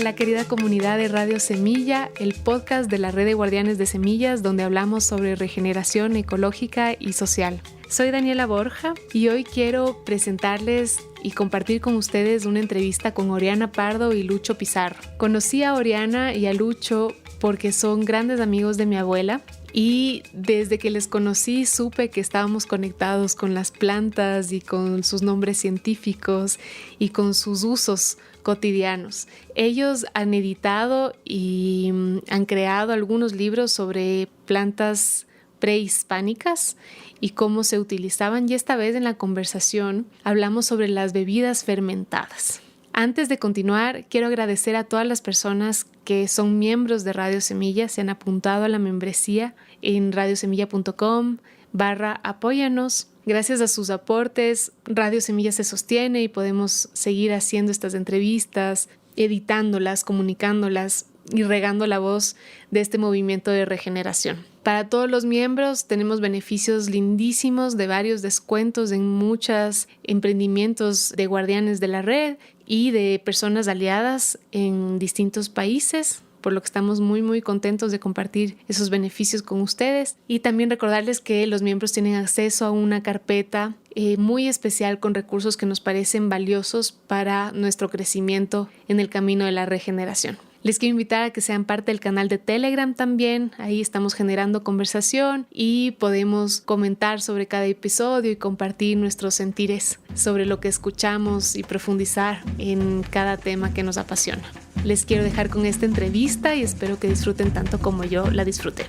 Hola querida comunidad de Radio Semilla, el podcast de la Red de Guardianes de Semillas, donde hablamos sobre regeneración ecológica y social. Soy Daniela Borja y hoy quiero presentarles y compartir con ustedes una entrevista con Oriana Pardo y Lucho Pizarro. Conocí a Oriana y a Lucho porque son grandes amigos de mi abuela. Y desde que les conocí supe que estábamos conectados con las plantas y con sus nombres científicos y con sus usos cotidianos. Ellos han editado y han creado algunos libros sobre plantas prehispánicas y cómo se utilizaban, y esta vez en la conversación hablamos sobre las bebidas fermentadas. Antes de continuar, quiero agradecer a todas las personas que son miembros de Radio Semilla, se han apuntado a la membresía en radiosemilla.com/apóyanos. Gracias a sus aportes, Radio Semilla se sostiene y podemos seguir haciendo estas entrevistas, editándolas, comunicándolas y regando la voz de este movimiento de regeneración. Para todos los miembros tenemos beneficios lindísimos de varios descuentos en muchos emprendimientos de guardianes de la red y de personas aliadas en distintos países, por lo que estamos muy contentos de compartir esos beneficios con ustedes. Y también recordarles que los miembros tienen acceso a una carpeta muy especial con recursos que nos parecen valiosos para nuestro crecimiento en el camino de la regeneración. Les quiero invitar a que sean parte del canal de Telegram también. Ahí estamos generando conversación y podemos comentar sobre cada episodio y compartir nuestros sentires sobre lo que escuchamos y profundizar en cada tema que nos apasiona. Les quiero dejar con esta entrevista y espero que disfruten tanto como yo la disfruté.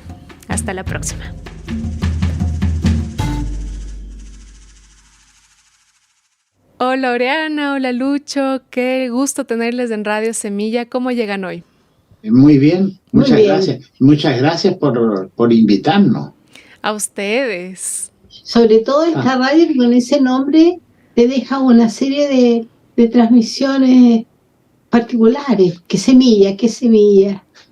Hasta la próxima. Hola Oriana, hola Lucho, qué gusto tenerles en Radio Semilla. ¿Cómo llegan hoy? Muy bien, muchas gracias. Muchas gracias por invitarnos. A ustedes. Sobre todo esta radio que con ese nombre te deja una serie de transmisiones particulares. ¿Qué semilla?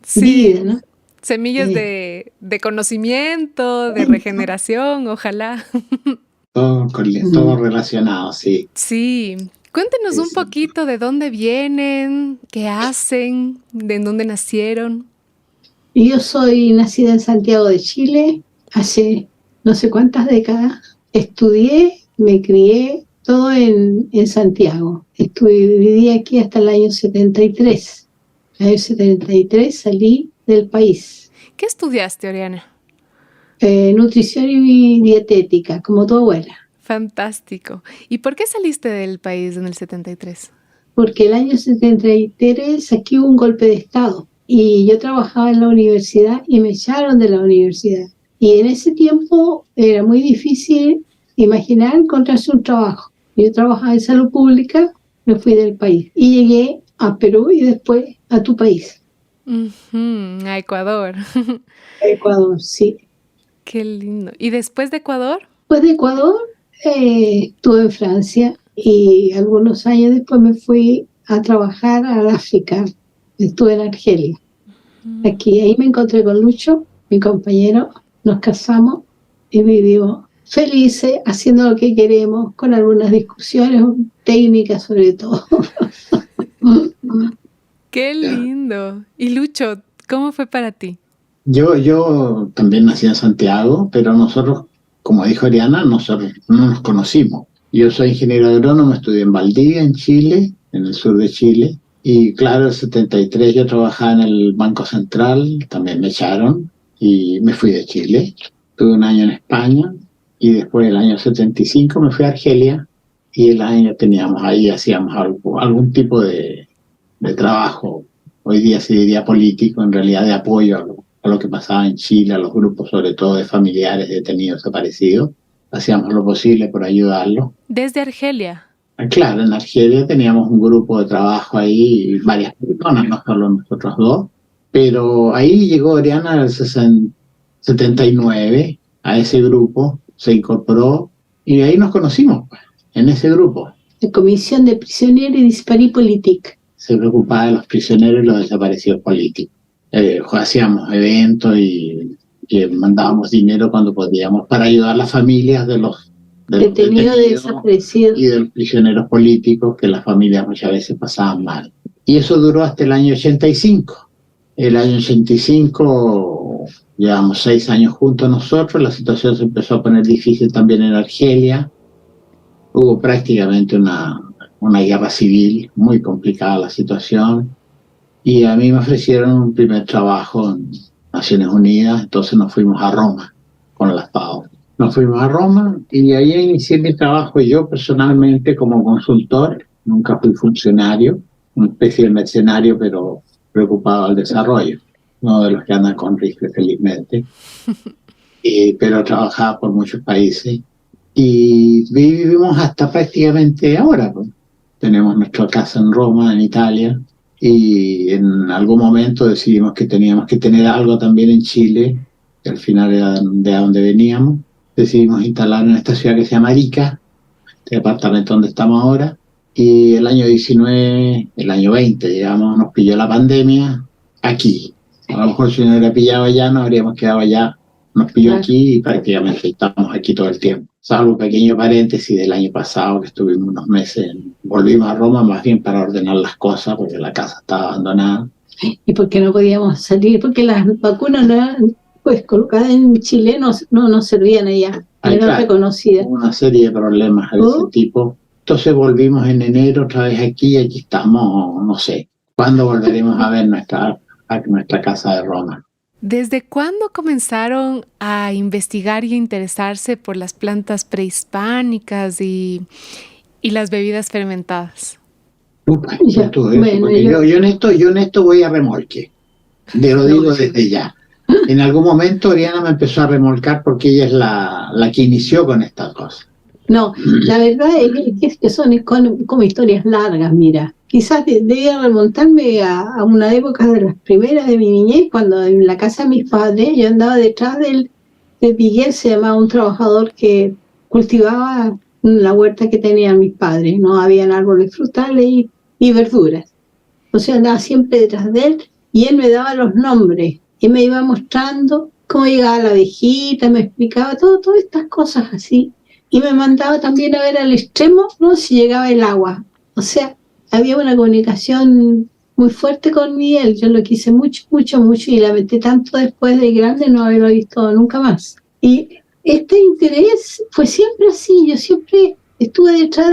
Sí. Vida, ¿no? Semillas de conocimiento, de regeneración, ojalá. Todo relacionado, sí. Sí. Cuéntenos un poquito de dónde vienen, qué hacen, de dónde nacieron. Yo soy nacida en Santiago de Chile hace no sé cuántas décadas. Estudié, me crié, todo en Santiago. Viví aquí hasta el año 73. En el año 73 salí del país. ¿Qué estudiaste, Oriana? Nutrición y dietética, como tu abuela. Fantástico. ¿Y por qué saliste del país en el 73? Porque el año 73 aquí hubo un golpe de Estado y yo trabajaba en la universidad y me echaron de la universidad. Y en ese tiempo era muy difícil imaginar encontrarse un trabajo. Yo trabajaba en salud pública, me fui del país y llegué a Perú y después a tu país. A Ecuador. A Ecuador, sí. Qué lindo. ¿Y después de Ecuador? Después de Ecuador estuve en Francia y algunos años después me fui a trabajar al África. Estuve en Argelia. Ahí me encontré con Lucho, mi compañero, nos casamos y vivimos felices, haciendo lo que queremos, con algunas discusiones técnicas sobre todo. ¡Qué lindo! Y Lucho, ¿cómo fue para ti? Yo también nací en Santiago, pero nosotros, como dijo Oriana, nosotros no nos conocimos. Yo soy ingeniero agrónomo, estudié en Valdivia, en Chile, en el sur de Chile. Y claro, en el 73 yo trabajaba en el Banco Central, también me echaron y me fui de Chile. Tuve un año en España y después el año 75 me fui a Argelia y el año hacíamos algún tipo de trabajo. Hoy día se diría político, en realidad de apoyo a lo que pasaba en Chile, a los grupos sobre todo de familiares detenidos desaparecidos. Hacíamos lo posible por ayudarlos. ¿Desde Argelia? Claro, en Argelia teníamos un grupo de trabajo ahí, varias personas, no solo nosotros dos, pero ahí llegó Oriana en el 79, a ese grupo, se incorporó y ahí nos conocimos, pues, en ese grupo. La Comisión de Prisioneros y Disparí Politique. Se preocupaba de los prisioneros y los desaparecidos políticos. Hacíamos eventos y mandábamos dinero cuando podíamos para ayudar a las familias de los detenidos desaparecidos y de los prisioneros políticos, que las familias muchas veces pasaban mal. Y eso duró hasta el año 85. El año 85, llevamos 6 años juntos nosotros, la situación se empezó a poner difícil también en Argelia. Hubo prácticamente una guerra civil, muy complicada la situación. Y a mí me ofrecieron un primer trabajo en Naciones Unidas, entonces nos fuimos a Roma con la FAO. Nos fuimos a Roma y ahí inicié mi trabajo yo personalmente como consultor. Nunca fui funcionario, una especie de mercenario, pero preocupado del desarrollo, no de los que andan con rifle felizmente, pero trabajaba por muchos países y vivimos hasta prácticamente ahora, pues. Tenemos nuestra casa en Roma, en Italia, y en algún momento decidimos que teníamos que tener algo también en Chile, que al final era de donde veníamos. Decidimos instalar en esta ciudad que se llama Arica, este departamento donde estamos ahora, y el año 19, el año 20, digamos, nos pilló la pandemia aquí. A lo mejor si no hubiera pillado allá, nos habríamos quedado allá. Nos pilló aquí y prácticamente estamos aquí todo el tiempo. Salvo un pequeño paréntesis del año pasado, que estuvimos unos meses, volvimos a Roma más bien para ordenar las cosas, porque la casa estaba abandonada. ¿Y por qué no podíamos salir? Porque las vacunas no eran, pues, colocadas en Chile no servían allá, no eran reconocidas. Una serie de problemas de ese tipo. Entonces volvimos en enero otra vez aquí, y aquí estamos, no sé, ¿cuándo volveremos a ver nuestra casa de Roma? ¿Desde cuándo comenzaron a investigar y a interesarse por las plantas prehispánicas y las bebidas fermentadas? Yo en esto voy a remolque. Lo digo desde ya. En algún momento Oriana me empezó a remolcar porque ella es la que inició con estas cosas. No, la verdad es que son como historias largas, mira. Quizás debía remontarme a una época de las primeras de mi niñez, cuando en la casa de mis padres yo andaba detrás de Miguel, se llamaba un trabajador que cultivaba la huerta que tenían mis padres, no habían árboles frutales y verduras. O sea, andaba siempre detrás de él y él me daba los nombres y me iba mostrando cómo llegaba la abejita, me explicaba todas estas cosas así. Y me mandaba también a ver al extremo, ¿no?, si llegaba el agua. O sea, había una comunicación muy fuerte con Miguel. Yo lo quise mucho, mucho, mucho y lamenté tanto después de grande no haberlo visto nunca más. Y este interés fue siempre así. Yo siempre estuve detrás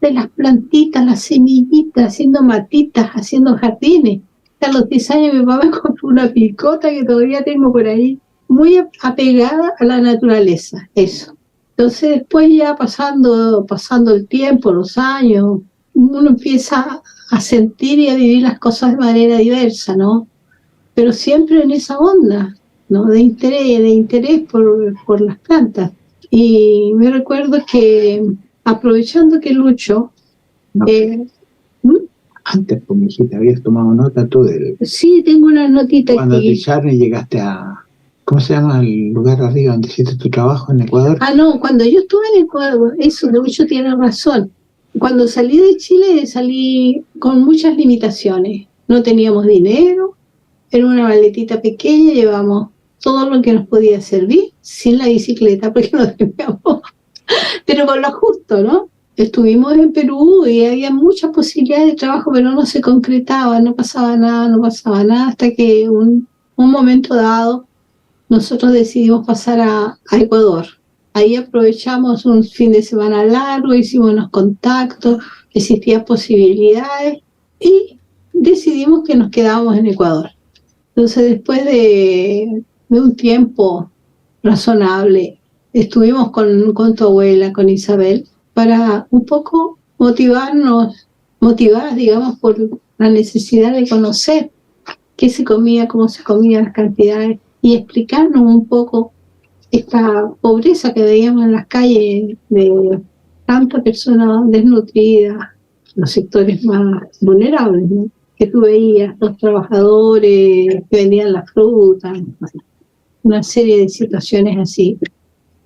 de las plantitas, las semillitas, haciendo matitas, haciendo jardines. A los 10 años mi papá me compró una picota que todavía tengo por ahí, muy apegada a la naturaleza, eso. Entonces después ya pasando el tiempo, los años, uno empieza a sentir y a vivir las cosas de manera diversa, ¿no? Pero siempre en esa onda, ¿no?, de interés por las plantas. Y me recuerdo que, aprovechando que Lucho... No. Antes, por mi hijita, habías tomado nota tú de... Sí, tengo una notita cuando aquí. Cuando te echaron y llegaste a... ¿Cómo se llama el lugar arriba donde hiciste tu trabajo en Ecuador? No, cuando yo estuve en Ecuador, eso, Lucho tiene razón. Cuando salí de Chile, salí con muchas limitaciones. No teníamos dinero, era una maletita pequeña, llevamos todo lo que nos podía servir, sin la bicicleta, porque no teníamos, pero con lo justo, ¿no? Estuvimos en Perú y había muchas posibilidades de trabajo, pero no se concretaba, no pasaba nada, hasta que un momento dado, nosotros decidimos pasar a Ecuador. Ahí aprovechamos un fin de semana largo, hicimos unos contactos, existían posibilidades y decidimos que nos quedábamos en Ecuador. Entonces, después de un tiempo razonable, estuvimos con tu abuela, con Isabel, para un poco motivadas, digamos, por la necesidad de conocer qué se comía, cómo se comían, las cantidades, y explicarnos un poco esta pobreza que veíamos en las calles de tantas personas desnutridas, los sectores más vulnerables, ¿no?, que tú veías, los trabajadores que vendían la fruta, una serie de situaciones así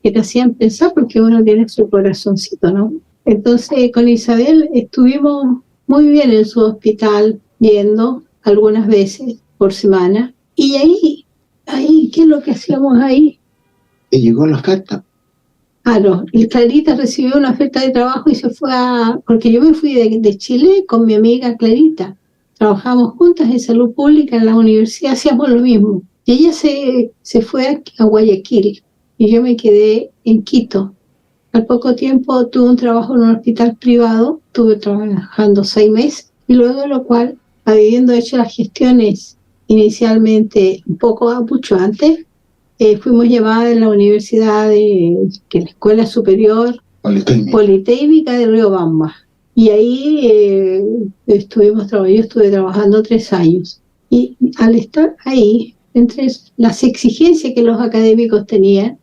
que te hacían pensar, porque uno tiene su corazoncito, ¿no? Entonces con Isabel estuvimos muy bien en su hospital, yendo algunas veces por semana, y ahí, ¿qué es lo que hacíamos ahí? ¿Te llegó la oferta? No, y Clarita recibió una oferta de trabajo y se fue porque yo me fui de Chile con mi amiga Clarita, trabajamos juntas en salud pública en la universidad, hacíamos lo mismo. Y ella se fue a Guayaquil y yo me quedé en Quito. Al poco tiempo tuve un trabajo en un hospital privado, estuve trabajando 6 meses, y luego de lo cual, habiendo hecho las gestiones inicialmente un poco mucho antes, fuimos llamadas de la universidad, que la Escuela Superior Politécnica de Riobamba. Y ahí yo estuve trabajando 3 años. Y al estar ahí, entre las exigencias que los académicos tienen,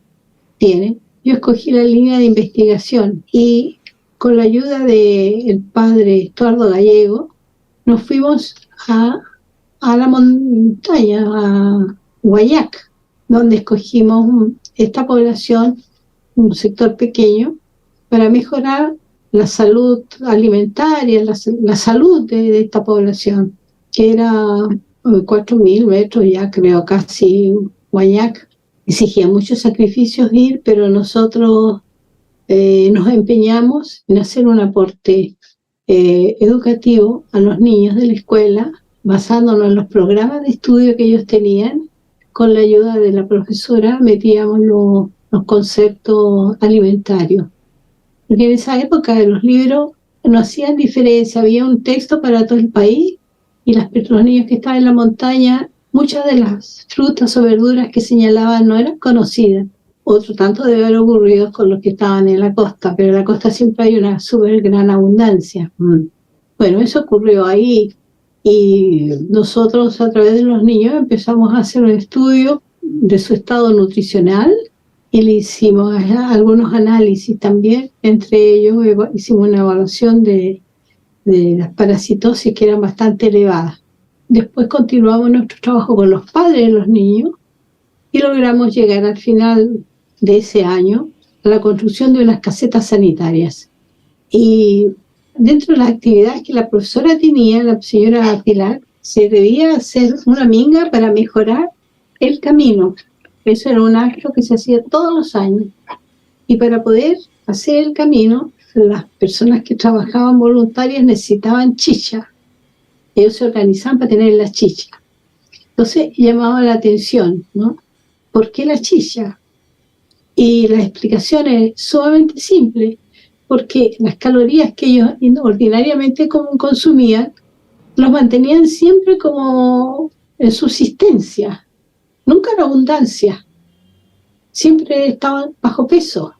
yo escogí la línea de investigación y con la ayuda del padre Estuardo Gallego, nos fuimos a la montaña, a Guayac, donde escogimos esta población, un sector pequeño, para mejorar la salud alimentaria, la salud de esta población, que era 4.000 metros ya, creo, casi Guayac. Exigía muchos sacrificios ir, pero nosotros nos empeñamos en hacer un aporte educativo a los niños de la escuela, basándonos en los programas de estudio que ellos tenían. Con la ayuda de la profesora metíamos los conceptos alimentarios. Porque en esa época los libros no hacían diferencia, había un texto para todo el país y los niños que estaban en la montaña, muchas de las frutas o verduras que señalaban no eran conocidas. Otro tanto debe haber ocurrido con los que estaban en la costa, pero en la costa siempre hay una súper gran abundancia. Bueno, eso ocurrió ahí y nosotros a través de los niños empezamos a hacer un estudio de su estado nutricional y le hicimos algunos análisis también. Entre ellos hicimos una evaluación de las parasitosis que eran bastante elevadas. Después continuamos nuestro trabajo con los padres de los niños y logramos llegar al final de ese año a la construcción de unas casetas sanitarias. Y dentro de las actividades que la profesora tenía, la señora Pilar, se debía hacer una minga para mejorar el camino. Eso era un acto que se hacía todos los años. Y para poder hacer el camino, las personas que trabajaban voluntarias necesitaban chicha. Ellos se organizaban para tener la chicha. Entonces llamaba la atención, ¿no? ¿Por qué la chicha? Y la explicación es sumamente simple, porque las calorías que ellos ordinariamente consumían los mantenían siempre como en subsistencia, nunca en abundancia, siempre estaban bajo peso.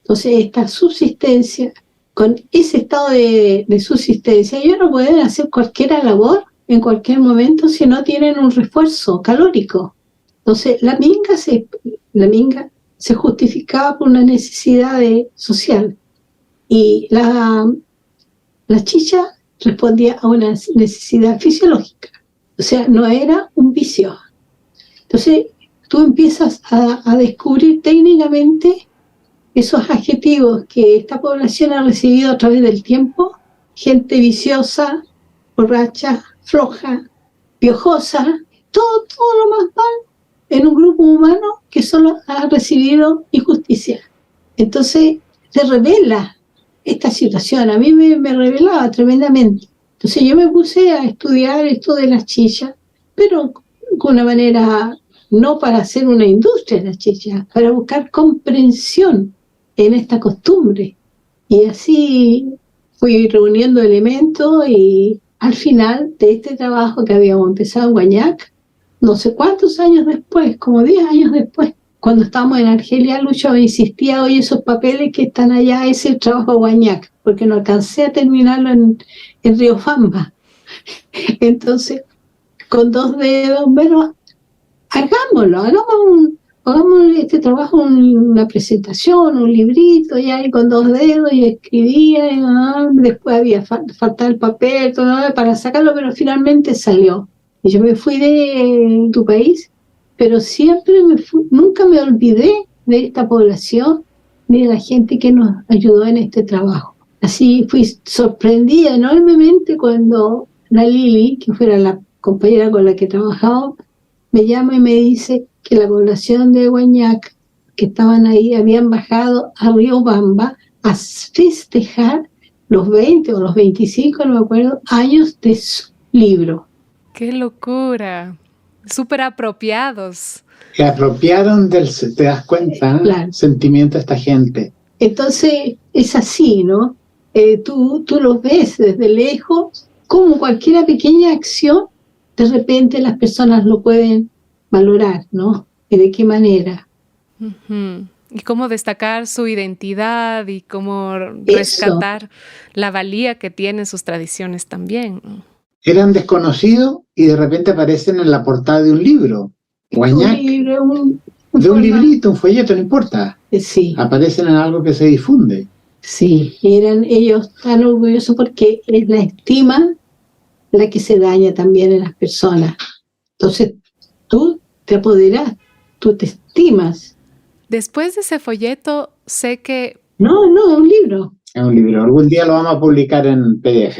Entonces esta subsistencia, con ese estado de subsistencia, ellos no pueden hacer cualquier labor en cualquier momento si no tienen un refuerzo calórico. Entonces la minga se justificaba por una necesidad social y la chicha respondía a una necesidad fisiológica, o sea, no era un vicio. Entonces tú empiezas a descubrir técnicamente esos adjetivos que esta población ha recibido a través del tiempo: gente viciosa, borracha, floja, piojosa, todo lo más mal en un grupo humano que solo ha recibido injusticia. Entonces se revela esta situación, a mí me revelaba tremendamente. Entonces yo me puse a estudiar esto de las chichas, pero con una manera, no para hacer una industria de las chichas, para buscar comprensión en esta costumbre. Y así fui reuniendo elementos y al final de este trabajo que habíamos empezado en Guayac, no sé cuántos años después, como 10 años después, cuando estábamos en Argelia, Lucho me insistía: oye, esos papeles que están allá, es el trabajo de Guayac, porque no alcancé a terminarlo en Riobamba. Entonces, con 2 dedos, bueno, hagamos este trabajo, una presentación, un librito, y ahí con 2 dedos, y escribía, y después había faltado el papel, todo para sacarlo, pero finalmente salió. Y yo me fui de tu país, pero siempre nunca me olvidé de esta población, ni de la gente que nos ayudó en este trabajo. Así fui sorprendida enormemente cuando la Lili, que fuera la compañera con la que trabajaba, me llama y me dice que la población de Guayac, que estaban ahí, habían bajado a Riobamba a festejar los 20 o los 25, no me acuerdo, años de su libro. ¡Qué locura! Súper apropiados. Se apropiaron ¿te das cuenta? Claro. Sentimiento de esta gente. Entonces es así, ¿no? Tú los ves desde lejos, como cualquier pequeña acción, de repente las personas lo pueden valorar, ¿no? ¿Y de qué manera? Uh-huh. Y cómo destacar su identidad y cómo rescatar la valía que tienen sus tradiciones también. Eran desconocidos y de repente aparecen en la portada de un libro. Guañac, de un librito, un folleto, no importa. Sí. Aparecen en algo que se difunde. Sí, eran ellos tan orgullosos porque es la estima la que se daña también en las personas. Entonces, tú te apoderas, tú te estimas. Después de ese folleto, sé que... No, es un libro. Es un libro. Algún día lo vamos a publicar en PDF.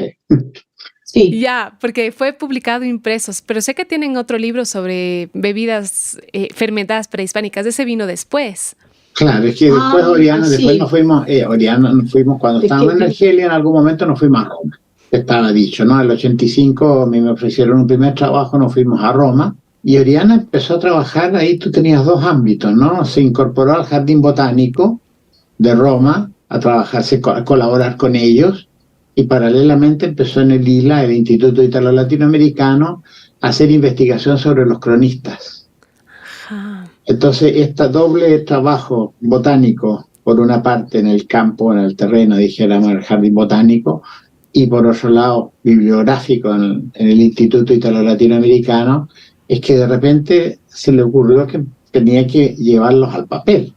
Sí. Ya, porque fue publicado impresos, pero sé que tienen otro libro sobre bebidas fermentadas prehispánicas. Ese vino después. Claro, es que después Oriana, sí. después nos fuimos cuando estábamos en Argelia, en algún momento nos fuimos a Roma. Estaba dicho, ¿no? En el 85 a mí me ofrecieron un primer trabajo, nos fuimos a Roma. Y Oriana empezó a trabajar, ahí tú tenías dos ámbitos, ¿no? Se incorporó al Jardín Botánico de Roma a trabajarse, a colaborar con ellos. Y paralelamente empezó en el ILA, el Instituto Italo-Latinoamericano, a hacer investigación sobre los cronistas. Entonces, este doble trabajo botánico, por una parte en el campo, en el terreno, dijéramos, en el jardín botánico, y por otro lado, bibliográfico en el Instituto Italo-Latinoamericano, es que de repente se le ocurrió que tenía que llevarlos al papel,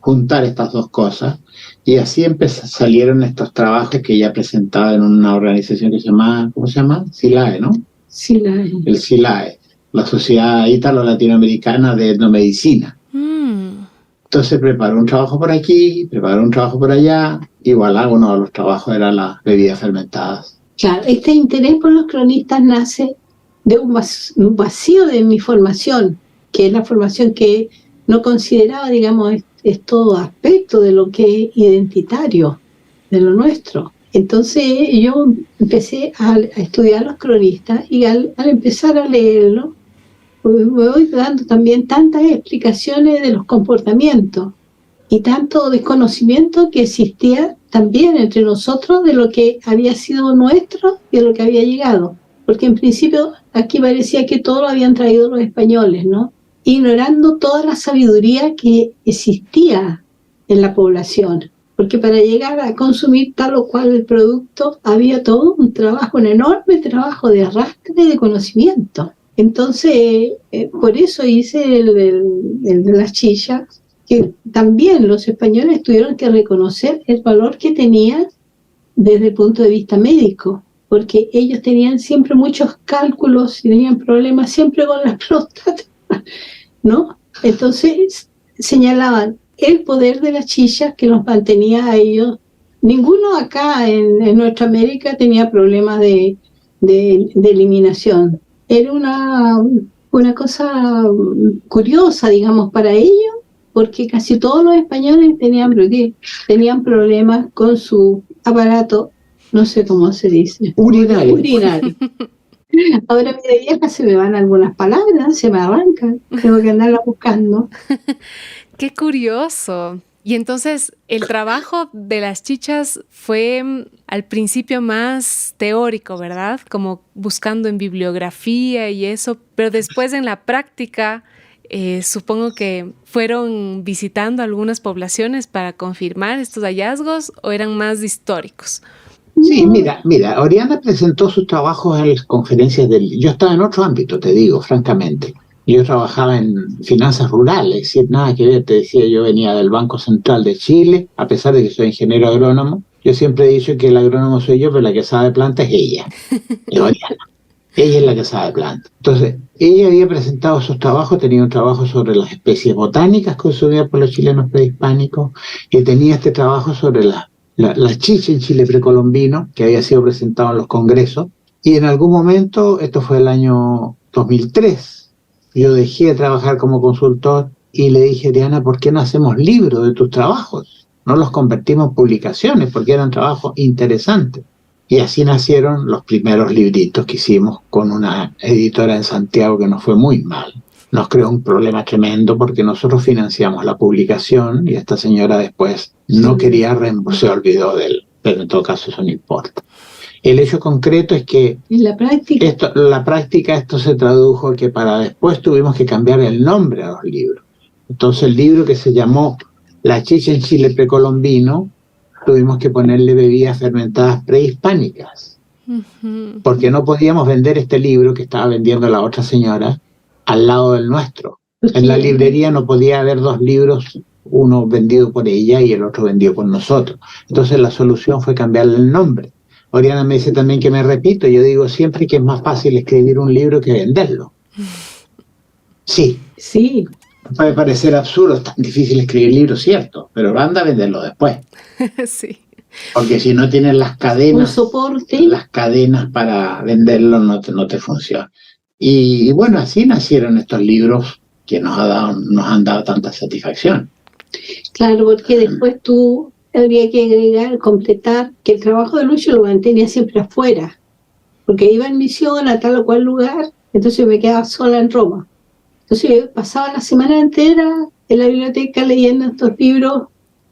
juntar estas dos cosas. Y así salieron estos trabajos que ella presentaba en una organización que se llama, ¿cómo se llama? SILAE, ¿no? SILAE. El SILAE, la Sociedad Ítalo-Latinoamericana de Etnomedicina. Entonces preparó un trabajo por aquí, preparó un trabajo por allá, igual uno de los trabajos era las bebidas fermentadas. Claro, este interés por los cronistas nace de un vacío de mi formación, que es la formación que no consideraba, digamos, es todo aspecto de lo que es identitario, de lo nuestro. Entonces yo empecé a estudiar los cronistas y al empezar a leerlo, me voy dando también tantas explicaciones de los comportamientos y tanto desconocimiento que existía también entre nosotros de lo que había sido nuestro y de lo que había llegado. Porque en principio aquí parecía que todo lo habían traído los españoles, ¿no? Ignorando toda la sabiduría que existía en la población, porque para llegar a consumir tal o cual el producto había todo un trabajo, un enorme trabajo de arrastre de conocimiento. Entonces, por eso hice el de las chillas, que también los españoles tuvieron que reconocer el valor que tenían desde el punto de vista médico, porque ellos tenían siempre muchos cálculos y tenían problemas siempre con la próstata, ¿no? Entonces señalaban el poder de las chillas que los mantenía a ellos. Ninguno acá en nuestra América tenía problemas de eliminación. Era una cosa curiosa, digamos, para ellos, porque casi todos los españoles tenían problemas con su aparato, no sé cómo se dice, urinario. Ahora mi vieja se me van algunas palabras, se me arrancan, tengo que andarla buscando. ¡Qué curioso! Y entonces el trabajo de las chichas fue al principio más teórico, ¿verdad? Como buscando en bibliografía y eso, pero después en la práctica supongo que fueron visitando algunas poblaciones para confirmar estos hallazgos, ¿o eran más históricos? Sí, mira, Oriana presentó sus trabajos en las conferencias yo estaba en otro ámbito, te digo, francamente. Yo trabajaba en finanzas rurales, es decir, nada que ver, te decía, yo venía del Banco Central de Chile, a pesar de que soy ingeniero agrónomo. Yo siempre he dicho que el agrónomo soy yo, pero la que sabe planta es ella, es Oriana. Ella es la que sabe planta. Entonces, ella había presentado sus trabajos, tenía un trabajo sobre las especies botánicas consumidas por los chilenos prehispánicos, y tenía este trabajo sobre la chicha en Chile precolombino, que había sido presentado en los congresos, y en algún momento, esto fue el año 2003, yo dejé de trabajar como consultor y le dije, Diana, ¿por qué no hacemos libros de tus trabajos? No los convertimos en publicaciones, porque eran trabajos interesantes. Y así nacieron los primeros libritos que hicimos con una editora en Santiago que nos fue muy mal. Nos creó un problema tremendo porque nosotros financiamos la publicación y esta señora después no quería reembolsar, se olvidó de él, pero en todo caso eso no importa. El hecho concreto es que en la práctica esto se tradujo que para después tuvimos que cambiar el nombre a los libros. Entonces el libro que se llamó La chicha en Chile precolombino, tuvimos que ponerle bebidas fermentadas prehispánicas, porque no podíamos vender este libro que estaba vendiendo la otra señora al lado del nuestro. En la librería no podía haber dos libros, uno vendido por ella y el otro vendido por nosotros. Entonces la solución fue cambiarle el nombre. Oriana me dice también que me repito, yo digo siempre que es más fácil escribir un libro que venderlo. Sí. Sí. Puede parecer absurdo, es tan difícil escribir libros, cierto, pero anda a venderlo después. Sí. Porque si no tienes las cadenas, un soporte, las cadenas para venderlo no te funciona. Y bueno, así nacieron estos libros que nos han dado tanta satisfacción. Claro, porque después tú habría que agregar, completar, que el trabajo de Lucho lo mantenía siempre afuera, porque iba en misión a tal o cual lugar, entonces me quedaba sola en Roma. Entonces yo pasaba la semana entera en la biblioteca leyendo estos libros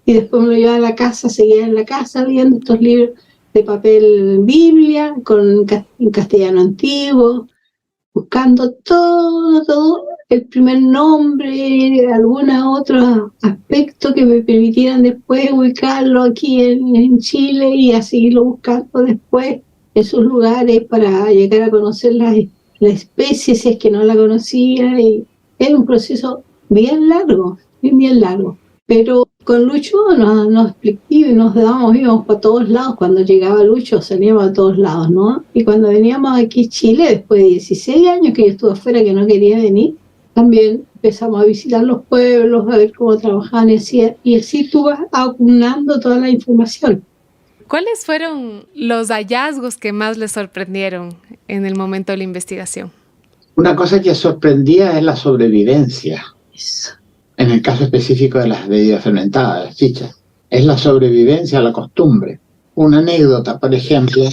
y después me lo llevaba a la casa, seguía en la casa leyendo estos libros de papel Biblia, en castellano antiguo, buscando todo, el primer nombre, algún otro aspecto que me permitieran después ubicarlo aquí en Chile y a seguirlo buscando después en sus lugares para llegar a conocer la especie si es que no la conocía. Y era un proceso bien largo, bien largo. Pero con Lucho nos explicaba y íbamos para todos lados. Cuando llegaba Lucho salíamos a todos lados, ¿no? Y cuando veníamos aquí a Chile, después de 16 años que yo estuve afuera, que no quería venir, también empezamos a visitar los pueblos, a ver cómo trabajaban y así tú vas acumulando toda la información. ¿Cuáles fueron los hallazgos que más les sorprendieron en el momento de la investigación? Una cosa que sorprendía es la sobrevivencia. Eso. En el caso específico de las bebidas fermentadas, las chichas, es la sobrevivencia a la costumbre. Una anécdota, por ejemplo,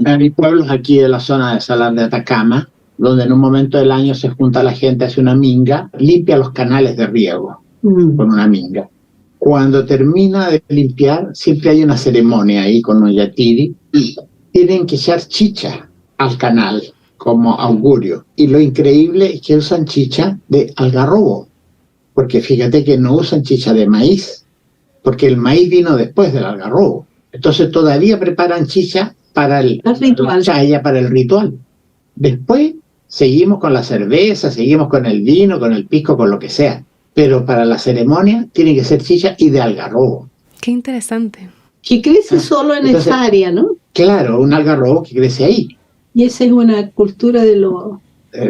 hay pueblos aquí de la zona de Salar de Atacama, donde en un momento del año se junta la gente, hace una minga, limpia los canales de riego con una minga. Cuando termina de limpiar, siempre hay una ceremonia ahí con un yatiri y tienen que echar chicha al canal como augurio. Y lo increíble es que usan chicha de algarrobo, porque fíjate que no usan chicha de maíz, porque el maíz vino después del algarrobo. Entonces todavía preparan chicha para el ritual. Chaya para el ritual. Después seguimos con la cerveza, seguimos con el vino, con el pisco, con lo que sea. Pero para la ceremonia tiene que ser chicha y de algarrobo. Qué interesante. Que crece solo en esa área, ¿no? Claro, un algarrobo que crece ahí. Y esa es una cultura de los...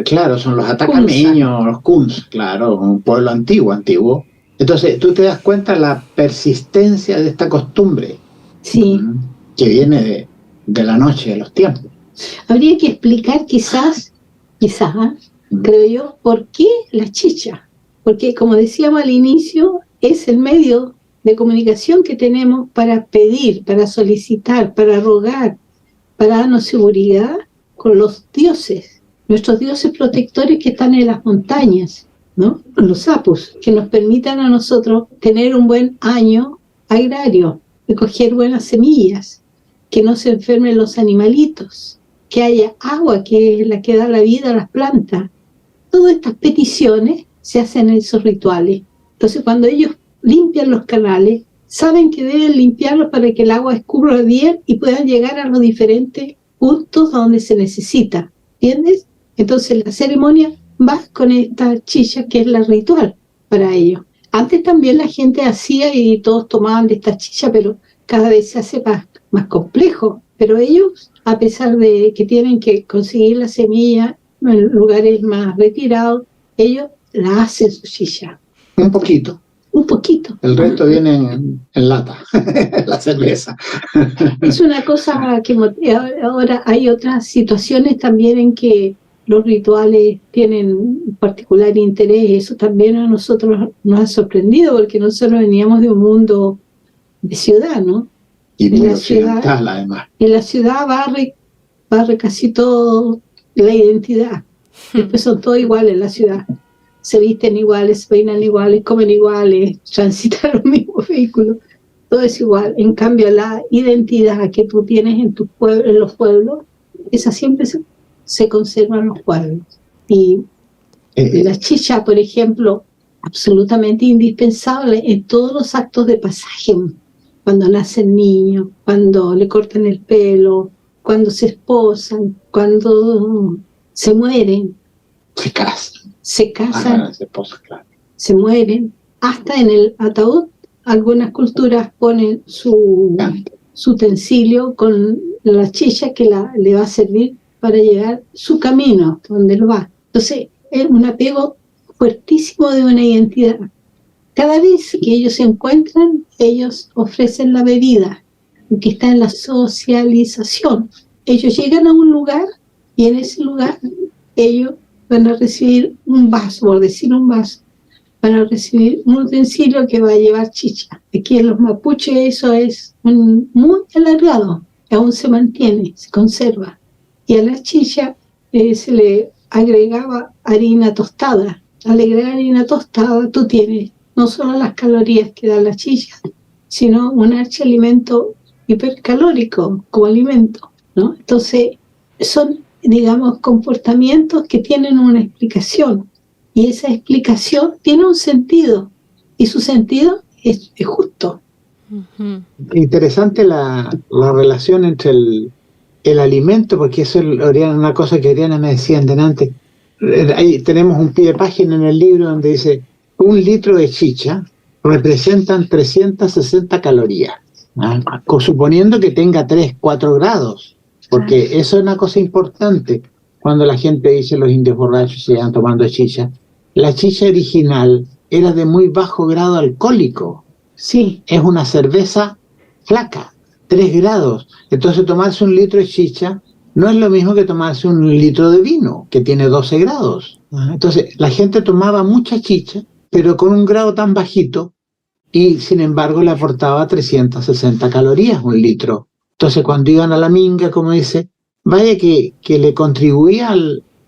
claro, son los atacameños, los Kuns, claro, un pueblo antiguo. Entonces, tú te das cuenta de la persistencia de esta costumbre. Sí. Que viene de la noche, de los tiempos. Habría que explicar quizás, creo yo, por qué la chicha. Porque, como decíamos al inicio, es el medio de comunicación que tenemos para pedir, para solicitar, para rogar, para darnos seguridad con los dioses, nuestros dioses protectores que están en las montañas, ¿no? Los apus, que nos permitan a nosotros tener un buen año agrario, recoger buenas semillas, que no se enfermen los animalitos, que haya agua, que es la que da la vida a las plantas. Todas estas peticiones se hacen en esos rituales. Entonces, cuando ellos limpian los canales, saben que deben limpiarlos para que el agua escurra bien y puedan llegar a los diferentes puntos donde se necesita. ¿Entiendes? Entonces, la ceremonia va con esta chicha que es la ritual para ellos. Antes también la gente hacía y todos tomaban de esta chicha, pero cada vez se hace más complejo. Pero ellos, a pesar de que tienen que conseguir la semilla en lugares más retirados, ellos la hacen su chicha. Un poquito. El resto viene en lata, la cerveza. Es una cosa que ahora hay otras situaciones también en que los rituales tienen particular interés. Eso también a nosotros nos ha sorprendido porque nosotros veníamos de un mundo de ciudad, ¿no? Y muy En la ciudad, occidental, además. en la ciudad barre casi todo la identidad. Después son todos iguales en la ciudad. Se visten iguales, se peinan iguales, comen iguales, transitan los mismos vehículos. Todo es igual. En cambio, la identidad que tú tienes en los pueblos, esa siempre se conserva en los pueblos. Y la chicha, por ejemplo, absolutamente indispensable en todos los actos de pasaje. Cuando nacen niños, cuando le cortan el pelo, cuando se esposan, cuando se mueren, se casan, Claro. se mueren. Hasta en el ataúd, algunas culturas ponen su utensilio con la chicha que le va a servir para llegar su camino, donde él va. Entonces, es un apego fuertísimo de una identidad. Cada vez que ellos se encuentran, ellos ofrecen la bebida, que está en la socialización. Ellos llegan a un lugar y en ese lugar ellos van a recibir un vaso, por decir un vaso, van a recibir un utensilio que va a llevar chicha. Aquí en los mapuches eso es muy alargado, aún se mantiene, se conserva. Y a la chicha se le agregaba harina tostada. Al agregar harina tostada tú tienes no solo las calorías que da la chicha, sino un archialimento hipercalórico como alimento, ¿no? Entonces, son, digamos, comportamientos que tienen una explicación, y esa explicación tiene un sentido, y su sentido es justo. Interesante la relación entre el alimento, porque eso es una cosa que Oriana me decía antes. Ahí tenemos un pie de página en el libro donde dice: 1 litro de chicha representan 360 calorías, suponiendo que tenga 3-4 grados, porque eso es una cosa importante. Cuando la gente dice los indios borrachos se iban tomando chicha, la chicha original era de muy bajo grado alcohólico. Sí, es una cerveza flaca, 3 grados. Entonces tomarse 1 litro de chicha no es lo mismo que tomarse 1 litro de vino, que tiene 12 grados. Entonces la gente tomaba mucha chicha, pero con un grado tan bajito, y sin embargo le aportaba 360 calorías 1 litro. Entonces cuando iban a la minga, como dice, vaya que le contribuía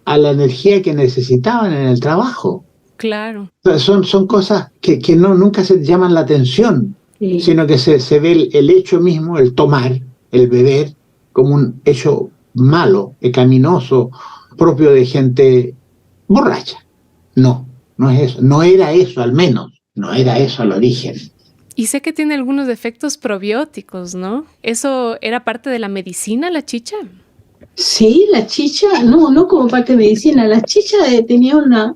a la energía que necesitaban en el trabajo. Claro. Son cosas que nunca se llaman la atención, sino que se ve el hecho mismo, el tomar, el beber, como un hecho malo, pecaminoso, propio de gente borracha. No es eso, no era eso al menos, no era eso al origen. Y sé que tiene algunos efectos probióticos, ¿no? ¿Eso era parte de la medicina, la chicha? Sí, la chicha, no como parte de medicina, la chicha tenía una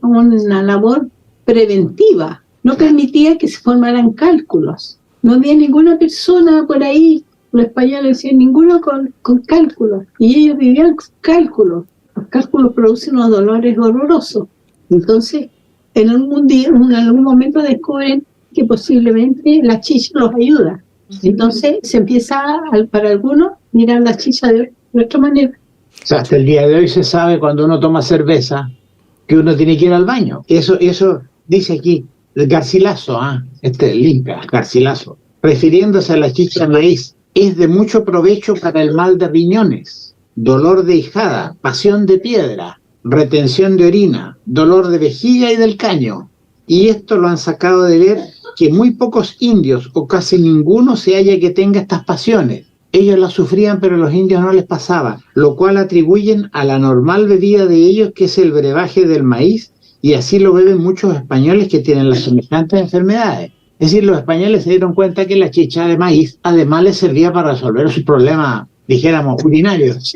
labor preventiva, no permitía que se formaran cálculos. No había ninguna persona por ahí, los españoles decían, ninguno con cálculos, y ellos vivían con cálculos. Los cálculos producen unos dolores horrorosos. Entonces, en algún momento descubren que posiblemente la chicha los ayuda. Entonces, se empieza, para algunos, mirar la chicha de otra manera. O sea, hasta el día de hoy se sabe cuando uno toma cerveza que uno tiene que ir al baño. Eso dice aquí Garcilaso, limpia, Garcilaso, refiriéndose a la chicha de maíz: es de mucho provecho para el mal de riñones, dolor de hijada, pasión de piedra, retención de orina, dolor de vejiga y del caño. Y esto lo han sacado de ver que muy pocos indios, o casi ninguno, se halla que tenga estas pasiones. Ellos las sufrían, pero a los indios no les pasaba, lo cual atribuyen a la normal bebida de ellos, que es el brebaje del maíz, y así lo beben muchos españoles que tienen las semejantes enfermedades. Es decir, los españoles se dieron cuenta que la chicha de maíz además les servía para resolver sus problemas, dijéramos, urinarios.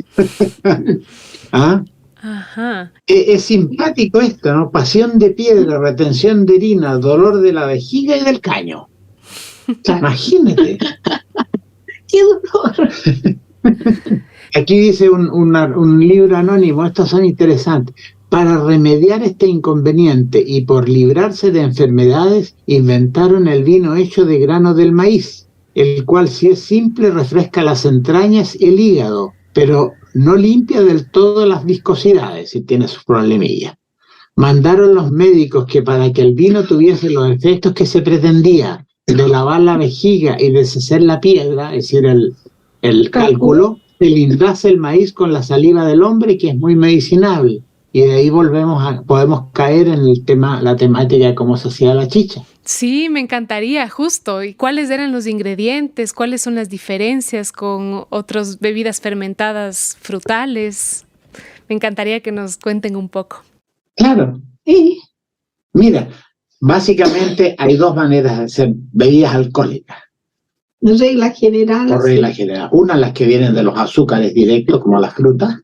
Ajá. Es simpático esto, ¿no? Pasión de piedra, retención de orina, dolor de la vejiga y del caño. Imagínate. ¡Qué dolor! Aquí dice un libro anónimo, estos son interesantes. Para remediar este inconveniente y por librarse de enfermedades, inventaron el vino hecho de grano del maíz, el cual, si es simple, refresca las entrañas y el hígado, pero no limpia del todo las viscosidades, y tiene sus problemillas. Mandaron los médicos que para que el vino tuviese los efectos que se pretendía, de lavar la vejiga y deshacer la piedra, es decir, el cálculo, cilindrase el maíz con la saliva del hombre, que es muy medicinable. Y de ahí podemos caer en la temática de cómo se hacía la chicha. Sí, me encantaría, justo. ¿Y cuáles eran los ingredientes? ¿Cuáles son las diferencias con otras bebidas fermentadas frutales? Me encantaría que nos cuenten un poco. Claro. Y mira, básicamente hay dos maneras de hacer bebidas alcohólicas. Regla general. Por regla general. Una, las que vienen de los azúcares directos, como las frutas,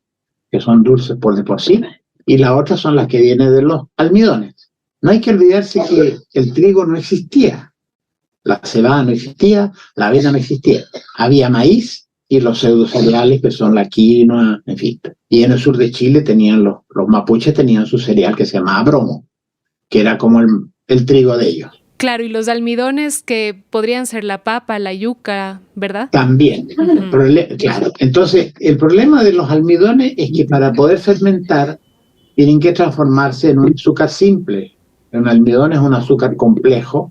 que son dulces por sí. Y la otra son las que vienen de los almidones. No hay que olvidarse que el trigo no existía, la cebada no existía, la avena no existía. Había maíz y los pseudocereales, que son la quinoa, en fin. Y en el sur de Chile tenían los mapuches tenían su cereal que se llamaba bromo, que era como el trigo de ellos. Claro, y los almidones que podrían ser la papa, la yuca, ¿verdad? También, claro. Entonces, el problema de los almidones es que para poder fermentar tienen que transformarse en un azúcar simple. Un almidón es un azúcar complejo,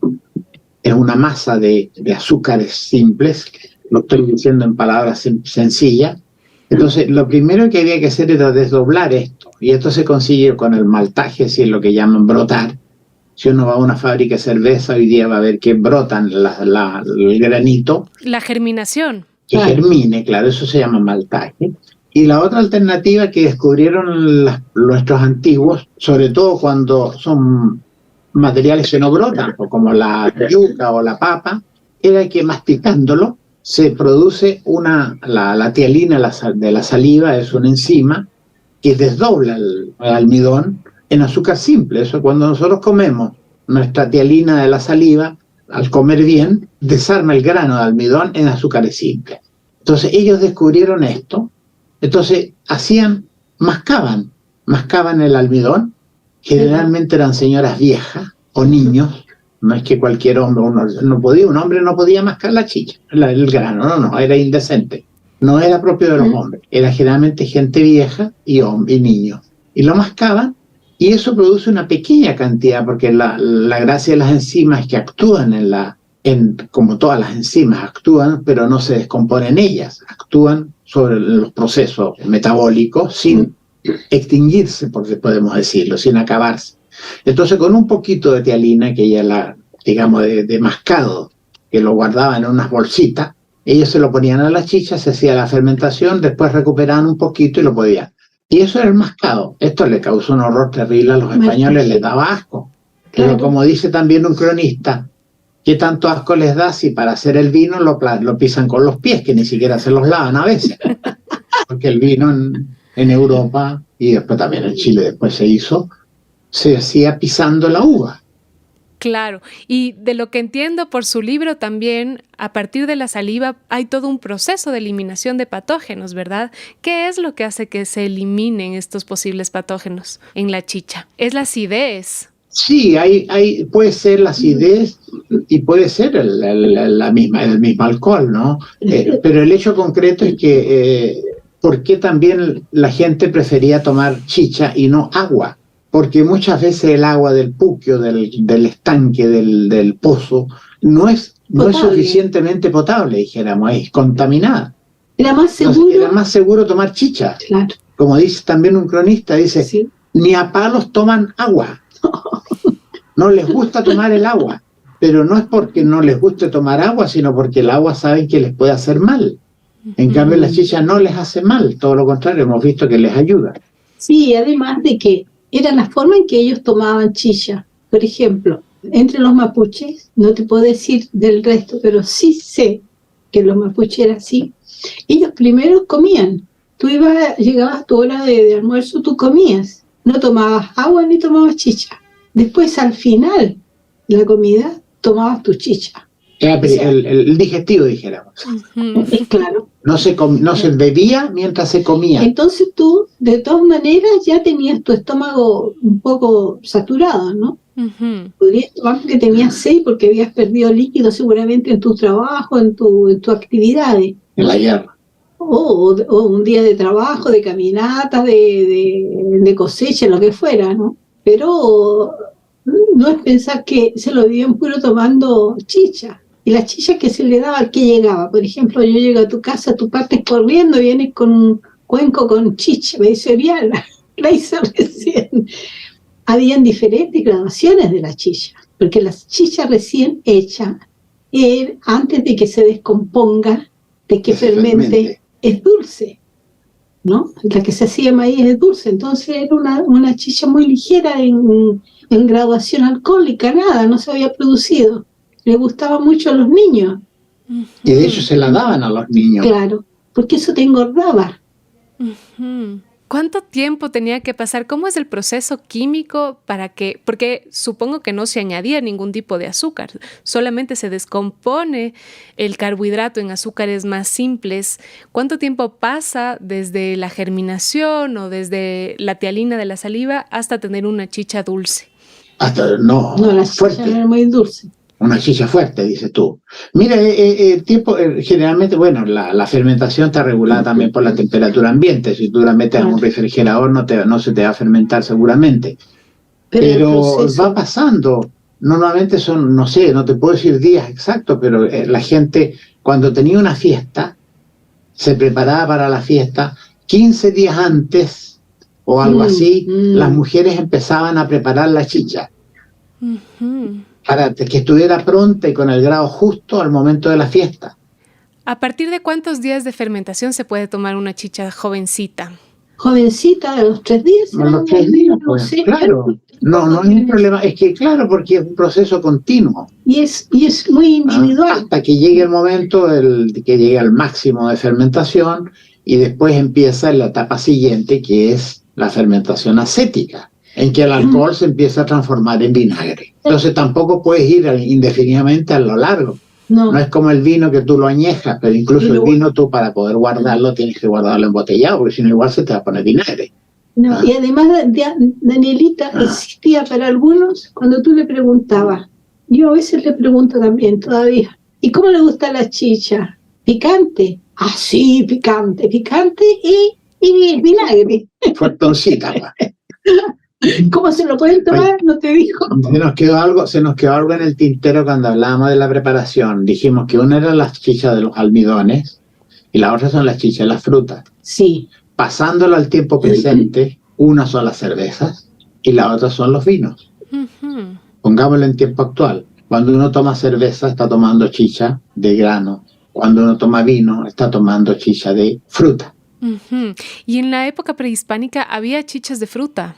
es una masa de azúcares simples, lo estoy diciendo en palabras sencillas. Entonces, lo primero que había que hacer era desdoblar esto, y esto se consigue con el maltaje, es lo que llaman brotar. Si uno va a una fábrica de cerveza, hoy día va a ver que brotan el granito. La germinación. Que germine, claro, eso se llama maltaje. Y la otra alternativa que descubrieron nuestros antiguos, sobre todo cuando son materiales que no brotan, como la yuca o la papa, era que masticándolo se produce la tialina de la saliva, es una enzima que desdobla el almidón en azúcar simple. Eso cuando nosotros comemos nuestra tialina de la saliva, al comer bien, desarma el grano de almidón en azúcares simples. Entonces ellos descubrieron esto, entonces mascaban el almidón, generalmente eran señoras viejas o niños, no es que cualquier hombre, un hombre no podía mascar la chicha, el grano, no, era indecente, no era propio de los hombres, era generalmente gente vieja y niños, y lo mascaban, y eso produce una pequeña cantidad, porque la gracia de las enzimas es que actúan como todas las enzimas actúan, pero no se descomponen ellas, actúan sobre los procesos metabólicos sin extinguirse, porque podemos decirlo, sin acabarse. Entonces, con un poquito de tialina, que ella digamos, de mascado, que lo guardaban en unas bolsitas, ellos se lo ponían a la chicha, se hacía la fermentación, después recuperaban un poquito y lo podían. Y eso era el mascado. Esto le causó un horror terrible a los españoles, les daba asco. Pero como dice también un cronista, ¿qué tanto asco les da si para hacer el vino lo pisan con los pies, que ni siquiera se los lavan a veces? Porque el vino en Europa, y después también en Chile después se hacía pisando la uva. Claro, y de lo que entiendo por su libro también, a partir de la saliva hay todo un proceso de eliminación de patógenos, ¿verdad? ¿Qué es lo que hace que se eliminen estos posibles patógenos en la chicha? ¿Es la acidez? Sí, puede ser la acidez y puede ser el mismo alcohol, ¿no? Pero el hecho concreto es que ¿por qué también la gente prefería tomar chicha y no agua? Porque muchas veces el agua del puquio, del estanque, del pozo, no es suficientemente potable, dijéramos, es contaminada. Era más seguro. Era más seguro tomar chicha. Claro. Como dice también un cronista, dice, sí, ni a palos toman agua. No les gusta tomar el agua, pero no es porque no les guste tomar agua, sino porque el agua saben que les puede hacer mal. En cambio, la chicha no les hace mal, todo lo contrario, hemos visto que les ayuda. Sí, además de que era la forma en que ellos tomaban chicha. Por ejemplo, entre los mapuches, no te puedo decir del resto, pero sí sé que los mapuches eran así. Ellos primero comían. Llegabas a tu hora de almuerzo, tú comías. No tomabas agua ni tomabas chicha. Después, al final de la comida, tomabas tu chicha. El digestivo, dijéramos. Claro. No se bebía mientras se comía. Entonces tú, de todas maneras, ya tenías tu estómago un poco saturado, ¿no? Podrías tomar porque tenías sed, porque habías perdido líquido seguramente en tu trabajo, en tu actividades. En la guerra. O un día de trabajo, de caminatas, de cosecha, lo que fuera, ¿no? Pero no es pensar que se lo vivían puro tomando chicha. Y la chicha que se le daba al que llegaba. Por ejemplo, yo llego a tu casa, tú partes corriendo y vienes con un cuenco con chicha. Me dice, Oriana, la hice recién. Habían diferentes graduaciones de la chicha, porque la chicha recién hecha, antes de que se descomponga, de que fermente, es dulce, ¿no? La que se hacía de maíz es dulce. Entonces era una chicha muy ligera en graduación alcohólica, nada, no se había producido. Le gustaba mucho a los niños. Y de hecho se la daban a los niños. Claro, porque eso te engordaba. ¿Cuánto tiempo tenía que pasar? ¿Cómo es el proceso químico para que...? Porque supongo que no se añadía ningún tipo de azúcar, solamente se descompone el carbohidrato en azúcares más simples. ¿Cuánto tiempo pasa desde la germinación o desde la tialina de la saliva hasta tener una chicha dulce? No, la chicha era muy dulce. Una chicha fuerte, dices tú. Mira, el tiempo, generalmente, bueno, la fermentación está regulada también por la temperatura ambiente. Si tú la metes a un refrigerador, no se te va a fermentar seguramente. Pero va pasando. Normalmente son, no sé, no te puedo decir días exactos, pero la gente, cuando tenía una fiesta, se preparaba para la fiesta, 15 días antes o algo así, las mujeres empezaban a preparar la chicha. Para que estuviera pronta y con el grado justo al momento de la fiesta. ¿A partir de cuántos días de fermentación se puede tomar una chicha jovencita? Jovencita, de los 3 días. A los 3 días, pues, sí, claro. No es un problema, es que claro, porque es un proceso continuo. Y es muy individual. Hasta que llegue el momento que llegue al máximo de fermentación y después empieza la etapa siguiente, que es la fermentación acética, en que el alcohol se empieza a transformar en vinagre. Entonces tampoco puedes ir indefinidamente a lo largo. No es como el vino que tú lo añejas, pero incluso el vino tú para poder guardarlo tienes que guardarlo embotellado, porque si no igual se te va a poner vinagre. No, y además, Danielita, existía para algunos, cuando tú le preguntabas, yo a veces le pregunto también todavía, ¿y cómo le gusta la chicha? ¿Picante? Ah, sí, picante y vinagre. Fuertoncita. ¿Cómo se lo pueden tomar? No te dijo. Se nos quedó algo en el tintero cuando hablábamos de la preparación. Dijimos que una era las chichas de los almidones y la otra son las chichas de las frutas. Sí. Pasándolo al tiempo presente, una son las cervezas y la otra son los vinos. Pongámoslo en tiempo actual. Cuando uno toma cerveza, está tomando chicha de grano. Cuando uno toma vino, está tomando chicha de fruta. ¿Y en la época prehispánica había chichas de fruta?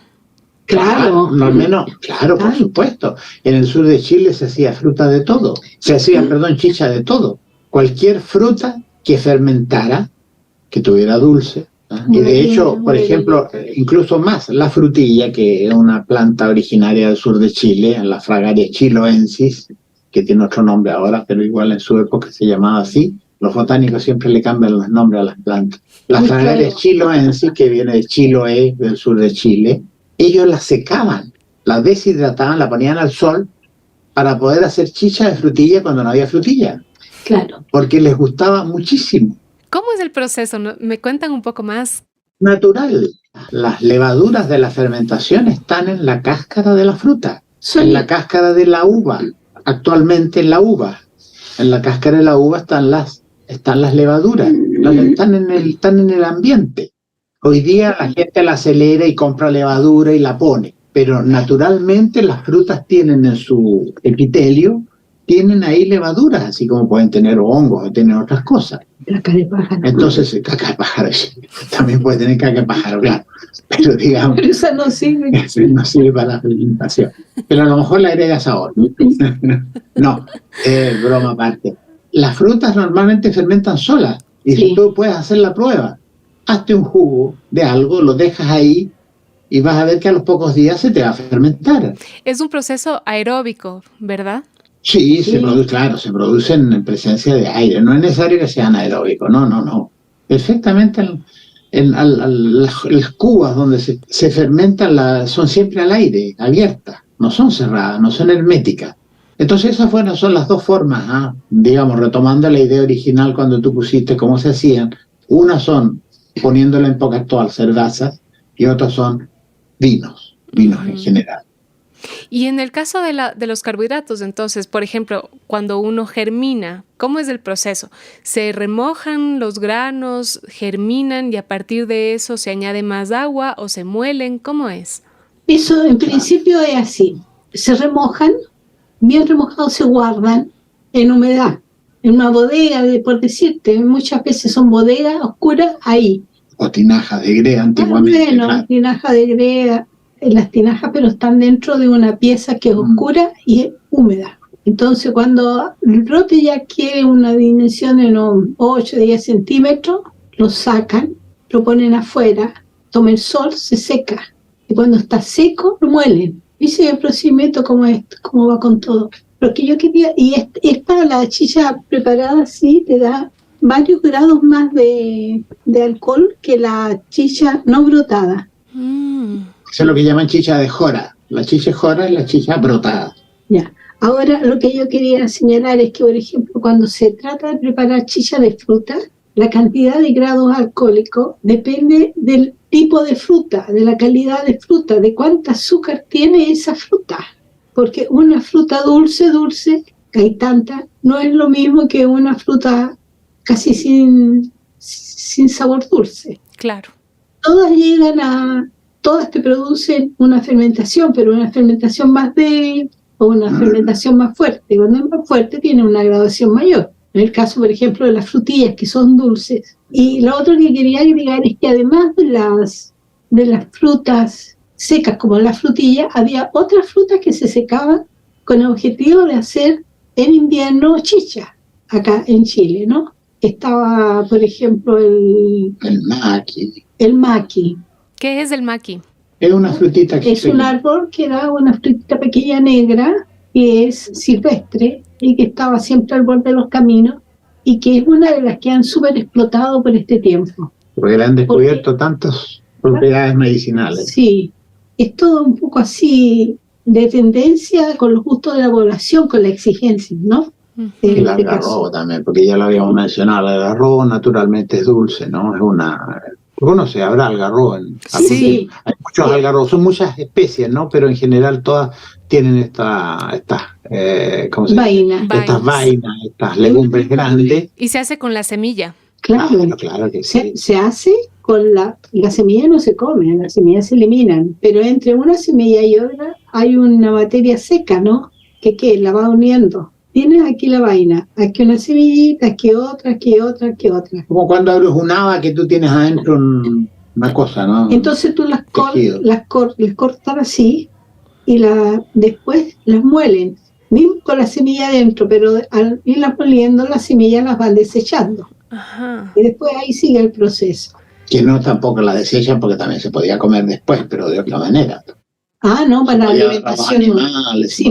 Claro. No menos, claro, por supuesto. En el sur de Chile se hacía fruta de todo. Chicha de todo. Cualquier fruta que fermentara, que tuviera dulce. Y de hecho, por ejemplo, incluso más, la frutilla, que es una planta originaria del sur de Chile, la Fragaria chiloensis, que tiene otro nombre ahora, pero igual en su época se llamaba así. Los botánicos siempre le cambian los nombres a las plantas. La Fragaria chiloensis, que viene de Chiloé, del sur de Chile, ellos la secaban, la deshidrataban, la ponían al sol para poder hacer chicha de frutilla cuando no había frutilla. Claro. Porque les gustaba muchísimo. ¿Cómo es el proceso? ¿Me cuentan un poco más? Natural. Las levaduras de la fermentación están en la cáscara de la fruta, en la cáscara de la uva. Actualmente en la uva. En la cáscara de la uva están las levaduras. Están en el ambiente. Hoy día la gente la acelera y compra levadura y la pone. Pero naturalmente las frutas tienen en su epitelio, tienen ahí levaduras, así como pueden tener hongos o tener otras cosas. Caca de pájaro. Entonces, caca de pájaro, también puede tener caca de pájaro, claro. Pero digamos, pero esa no sirve. No sirve para la fermentación. Pero a lo mejor le agrega sabor. No, broma aparte. Las frutas normalmente fermentan solas. Y si tú puedes hacer la prueba, hazte un jugo de algo, lo dejas ahí y vas a ver que a los pocos días se te va a fermentar. Es un proceso aeróbico, ¿verdad? Sí. Se producen en presencia de aire. No es necesario que sean aeróbicos, no. Perfectamente las cubas donde se fermentan son siempre al aire, abiertas, no son cerradas, no son herméticas. Entonces esas son las dos formas, digamos, retomando la idea original cuando tú pusiste cómo se hacían. Unas son, poniéndola en época actual, cervezas, y otras son vinos en general. Y en el caso de los carbohidratos, entonces, por ejemplo, cuando uno germina, ¿cómo es el proceso? ¿Se remojan los granos, germinan y a partir de eso se añade más agua o se muelen? ¿Cómo es? Eso en principio es así. Se remojan, bien remojados se guardan en humedad, en una bodega, por decirte, muchas veces son bodegas oscuras ahí. O tinajas de greda antiguamente. Bueno, claro. tinaja de greda, las tinajas, pero están dentro de una pieza que es oscura y es húmeda. Entonces, cuando el brote ya adquiere una dimensión de unos 8 o 10 centímetros, lo sacan, lo ponen afuera, toma el sol, se seca. Y cuando está seco, lo muelen. Ese es el procedimiento como va con todo. Lo que yo quería, y es para la chicha preparada así, te da varios grados más de alcohol que la chicha no brotada. Eso es lo que llaman chicha de jora. La chicha de jora es la chicha brotada. Ya. Ahora, lo que yo quería señalar es que, por ejemplo, cuando se trata de preparar chicha de fruta, la cantidad de grados alcohólicos depende del tipo de fruta, de la calidad de fruta, de cuánta azúcar tiene esa fruta. Porque una fruta dulce, que hay tanta, no es lo mismo que una fruta casi sin sabor dulce. Claro. Todas te producen una fermentación, pero una fermentación más débil o una fermentación más fuerte. Cuando es más fuerte tiene una graduación mayor. En el caso, por ejemplo, de las frutillas que son dulces. Y lo otro que quería agregar es que además de las frutas secas como la frutilla, había otras frutas que se secaban con el objetivo de hacer en invierno chicha, acá en Chile, ¿no? Estaba, por ejemplo, el maqui. El maqui. ¿Qué es el maqui? Es una frutita que es un árbol que da una frutita pequeña negra, que es silvestre y que estaba siempre al borde de los caminos y que es una de las que han súper explotado por este tiempo. Porque le han descubierto tantas propiedades medicinales. Sí, es todo un poco así de tendencia con los gustos de la población, con la exigencia, ¿no? Y el algarrobo también, porque ya lo habíamos mencionado, el algarrobo naturalmente es dulce, ¿no? Es uno se habrá algarrobo. Sí. Hay muchos algarrobos, son muchas especies, ¿no? Pero en general todas tienen estas vainas, estas legumbres grandes. Y se hace con la semilla. Claro que sí. Se hace con la semilla, no se come, las semillas se eliminan, pero entre una semilla y otra hay una materia seca, ¿no? Que la va uniendo. Tienes aquí la vaina, aquí una semillita, aquí otra, aquí otra, aquí otra. Como cuando abres un haba que tú tienes adentro una cosa, ¿no? Entonces tú las cortas así y después las muelen, mismo con la semilla adentro, pero al irlas moliendo, las semillas las van desechando. Ajá. Y después ahí sigue el proceso. Que no tampoco la desechan porque también se podía comer después, pero de otra manera. No, para la alimentación. Animales, sí,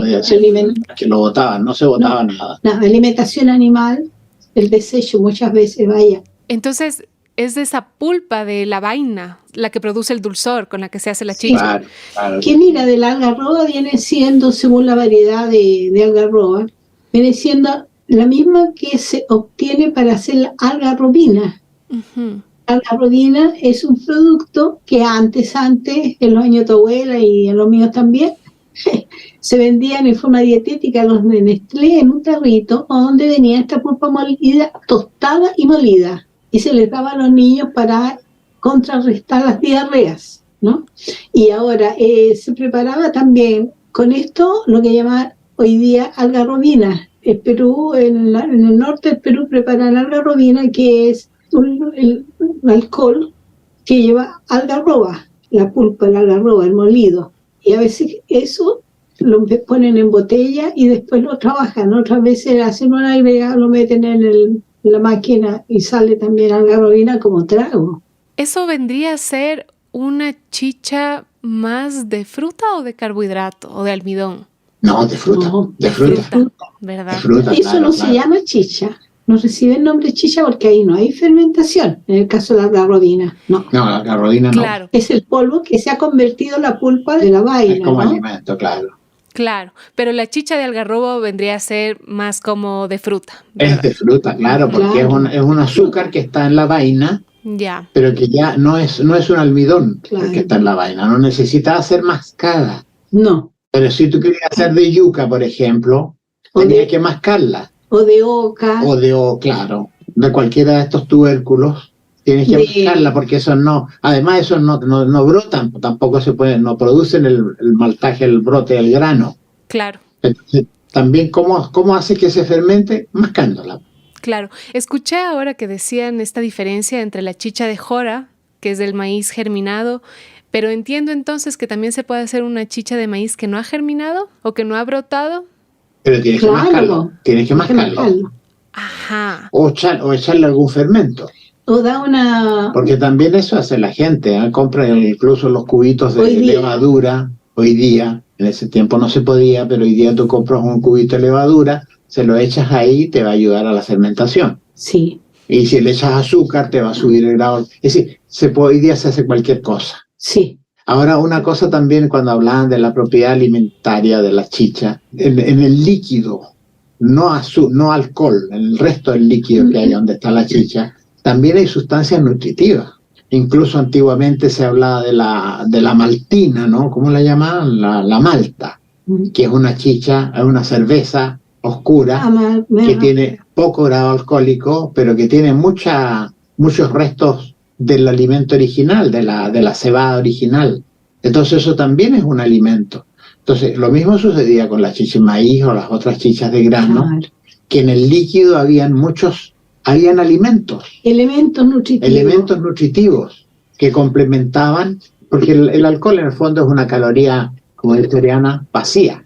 que lo botaban, no se botaba nada. La alimentación animal, el desecho muchas veces, vaya. Entonces, es de esa pulpa de la vaina la que produce el dulzor con la que se hace la chicha. Claro. Que mira, de la algarroba viene siendo, según la variedad de algarroba, viene siendo la misma que se obtiene para hacer la algarrobina. Uh-huh. La algarrobina es un producto que antes, en los años de tu abuela y en los míos también, se vendían en forma dietética los de Nestlé en un tarrito donde venía esta pulpa molida, tostada y molida. Y se les daba a los niños para contrarrestar las diarreas, ¿no? Y ahora se preparaba también con esto lo que llaman hoy día algarrobina. En Perú, en el norte del Perú preparan algarrobina, que es el alcohol que lleva algarroba, la pulpa, el algarroba, el molido. Y a veces eso lo ponen en botella y después lo trabajan. Otras veces hacen un agregado, lo meten en la máquina y sale también algarrobina como trago. ¿Eso vendría a ser una chicha más de fruta o de carbohidrato o de almidón? No, de fruta. No, de fruta. ¿Verdad? De fruta, eso no se llama chicha. No recibe el nombre chicha porque ahí no hay fermentación, en el caso de la algarrobina. No, la algarrobina no. Claro. Es el polvo que se ha convertido en la pulpa de la vaina. Es como ¿no? alimento, claro. Claro, pero la chicha de algarrobo vendría a ser más como de fruta, ¿verdad? Es de fruta, claro, porque es un azúcar que está en la vaina, ya, pero que ya no es un almidón el que está en la vaina, no necesita ser mascada. No. Pero si tú querías hacer de yuca, por ejemplo, tenías que mascarla. O de oca. Claro, de cualquiera de estos tubérculos, tienes que mascarla porque eso no, además eso no brotan, tampoco se pueden, no producen el maltaje, el brote del grano. Claro. Entonces, también, ¿cómo hace que se fermente? Mascándola. Claro. Escuché ahora que decían esta diferencia entre la chicha de jora, que es del maíz germinado, pero entiendo entonces que también se puede hacer una chicha de maíz que no ha germinado o que no ha brotado. Pero tienes que mascarlo. Ajá. O echarle algún fermento. O da una... Porque también eso hace la gente, ¿eh? Compra incluso los cubitos de levadura, hoy día, en ese tiempo no se podía, pero hoy día tú compras un cubito de levadura, se lo echas ahí y te va a ayudar a la fermentación. Sí. Y si le echas azúcar, te va a subir el grado. Es decir, hoy día se hace cualquier cosa. Sí. Ahora, una cosa también, cuando hablaban de la propiedad alimentaria de la chicha, en el líquido, no alcohol, en el resto del líquido que hay donde está la chicha, también hay sustancias nutritivas. Incluso antiguamente se hablaba de la maltina, ¿no? ¿Cómo la llamaban? La malta, que es una chicha, es una cerveza oscura que tiene poco grado alcohólico, pero que tiene muchos restos del alimento original, de la cebada original. Entonces eso también es un alimento. Entonces lo mismo sucedía con la chicha de maíz o las otras chichas de grano, que en el líquido habían alimentos. Elementos nutritivos que complementaban, porque el alcohol en el fondo es una caloría, como dice Oriana, vacía.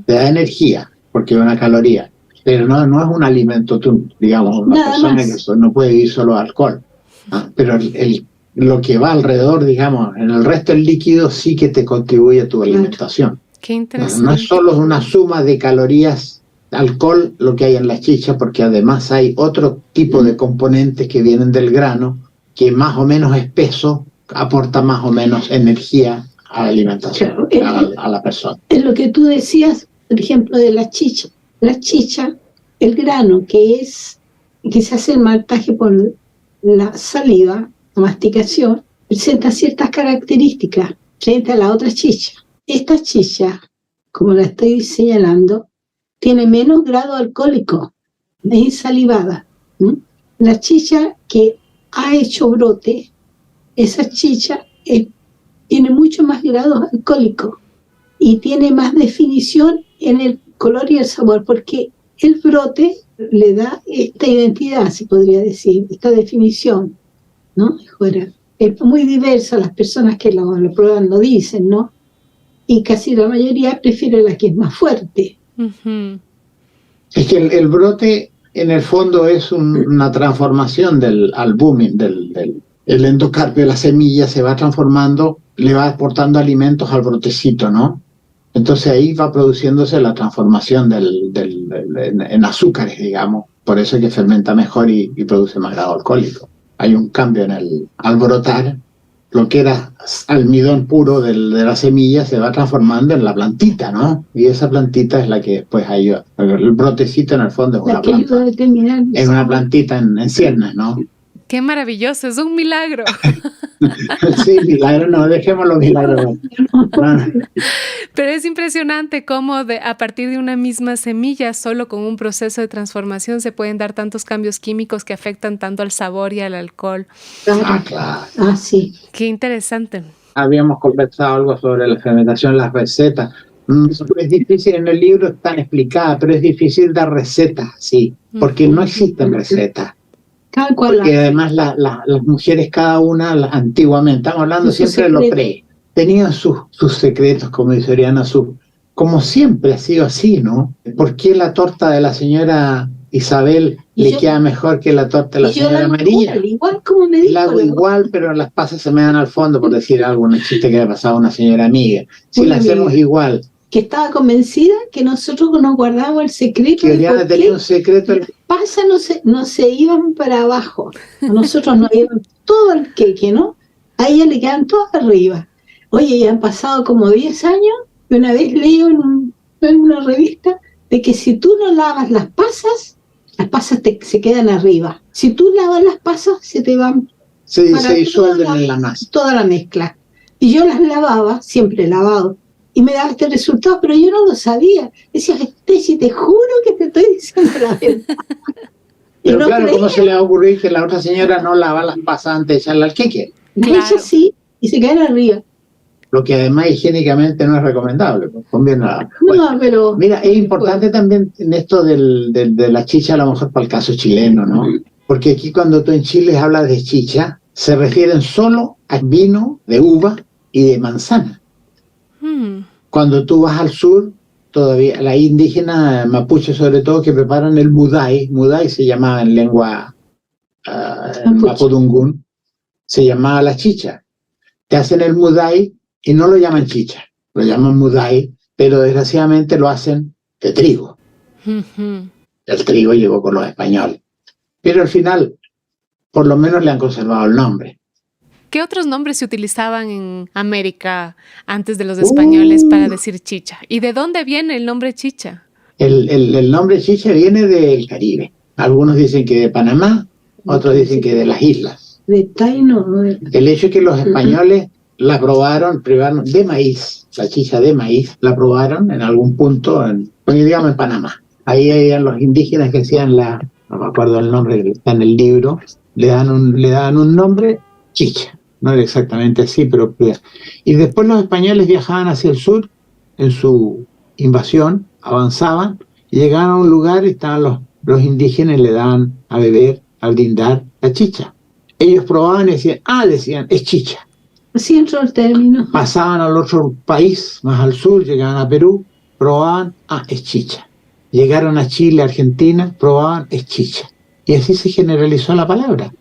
Te da energía, porque es una caloría. Pero no es un alimento, digamos, una persona que no puede vivir solo de alcohol. Pero lo que va alrededor, digamos, en el resto del líquido sí que te contribuye a tu alimentación. Qué interesante. No es solo una suma de calorías, alcohol, lo que hay en la chicha, porque además hay otro tipo de componentes que vienen del grano, que más o menos espeso, aporta más o menos energía a la alimentación, a la persona. Es lo que tú decías, por ejemplo, de la chicha. La chicha, el grano que se hace el maltaje por la saliva, la masticación, presenta ciertas características frente a la otra chicha. Esta chicha, como la estoy señalando, tiene menos grado alcohólico, es salivada. La chicha que ha hecho brote, esa chicha tiene mucho más grado alcohólico y tiene más definición en el color y el sabor, porque el brote le da esta identidad, se podría decir, esta definición, ¿no? Es muy diversa, las personas que lo prueban lo dicen, ¿no? Y casi la mayoría prefiere la que es más fuerte. Es que el brote, en el fondo, es una transformación del albúmin, el endocarpio de la semilla se va transformando, le va aportando alimentos al brotecito, ¿no? Entonces ahí va produciéndose la transformación en azúcares, digamos. Por eso es que fermenta mejor y produce más grado alcohólico. Hay un cambio al brotar. Lo que era almidón puro de la semilla se va transformando en la plantita, ¿no? Y esa plantita es la que después hay. El brotecito en el fondo es una planta. Es una plantita en ciernes, ¿no? ¡Qué maravilloso! ¡Es un milagro! Sí, milagro no, dejémoslo milagro. Pero es impresionante cómo a partir de una misma semilla, solo con un proceso de transformación, se pueden dar tantos cambios químicos que afectan tanto al sabor y al alcohol. Claro. Sí. ¡Qué interesante! Habíamos conversado algo sobre la fermentación, las recetas. Es difícil, en el libro están explicadas, pero es difícil dar recetas, sí, porque no existen recetas. Porque además las mujeres, cada una, antiguamente, estamos hablando siempre de lo tenían sus secretos, como dice Oriana, como siempre ha sido así, ¿no? ¿Por qué la torta de la señora Isabel le queda mejor que la torta de la señora María? Igual como me dijo. La hago igual, pero las pasas se me dan al fondo, por decir algo, un chiste que le ha pasado a una señora amiga. Si la hacemos igual. Que estaba convencida que nosotros nos guardábamos el secreto. Que Oriana tenía un secreto. Pasa, no se iban para abajo. A nosotros nos iban todo el queque, ¿no? A ella le quedan todos arriba. Oye, ya han pasado como 10 años, y una vez leo en una revista de que si tú no lavas las pasas se quedan arriba. Si tú lavas las pasas, se te van. Se disuelven en la masa. Toda la mezcla. Y yo las lavaba, siempre he lavado, y me daba este resultado, pero yo no lo sabía. Decía, Stacy, te juro que te estoy diciendo la verdad. Pero no, claro, ¿cómo se le va a ocurrir que la otra señora no lava las pasas antes de echarla al queque? Claro. Ella sí, y se cae arriba. Lo que además higiénicamente no es recomendable, pues conviene nada. Bueno, pero... Mira, es importante también en esto de la chicha, a lo mejor para el caso chileno, ¿no? Porque aquí cuando tú en Chile hablas de chicha, se refieren solo a vino de uva y de manzana. Cuando tú vas al sur, todavía la indígena mapuche sobre todo, que preparan el mudai se llamaba en lengua mapudungún, se llamaba la chicha. Te hacen el mudai y no lo llaman chicha, lo llaman mudai, pero desgraciadamente lo hacen de trigo. El trigo llegó con los españoles. Pero al final, por lo menos le han conservado el nombre. ¿Qué otros nombres se utilizaban en América antes de los españoles para decir chicha? ¿Y de dónde viene el nombre chicha? El nombre chicha viene del Caribe. Algunos dicen que de Panamá, otros dicen que de las islas. De Taino. El hecho es que los españoles la probaron de maíz, la chicha de maíz, la probaron en algún punto, digamos en Panamá. Ahí habían los indígenas que hacían no me acuerdo el nombre que está en el libro, le dan un nombre, chicha. No era exactamente así, pero... Y después los españoles viajaban hacia el sur, en su invasión, avanzaban, y llegaban a un lugar y estaban los indígenas y le daban a beber, a brindar la chicha. Ellos probaban y decían, es chicha. Así entró el término. Pasaban al otro país, más al sur, llegaban a Perú, probaban, es chicha. Llegaron a Chile, Argentina, probaban, es chicha. Y así se generalizó la palabra.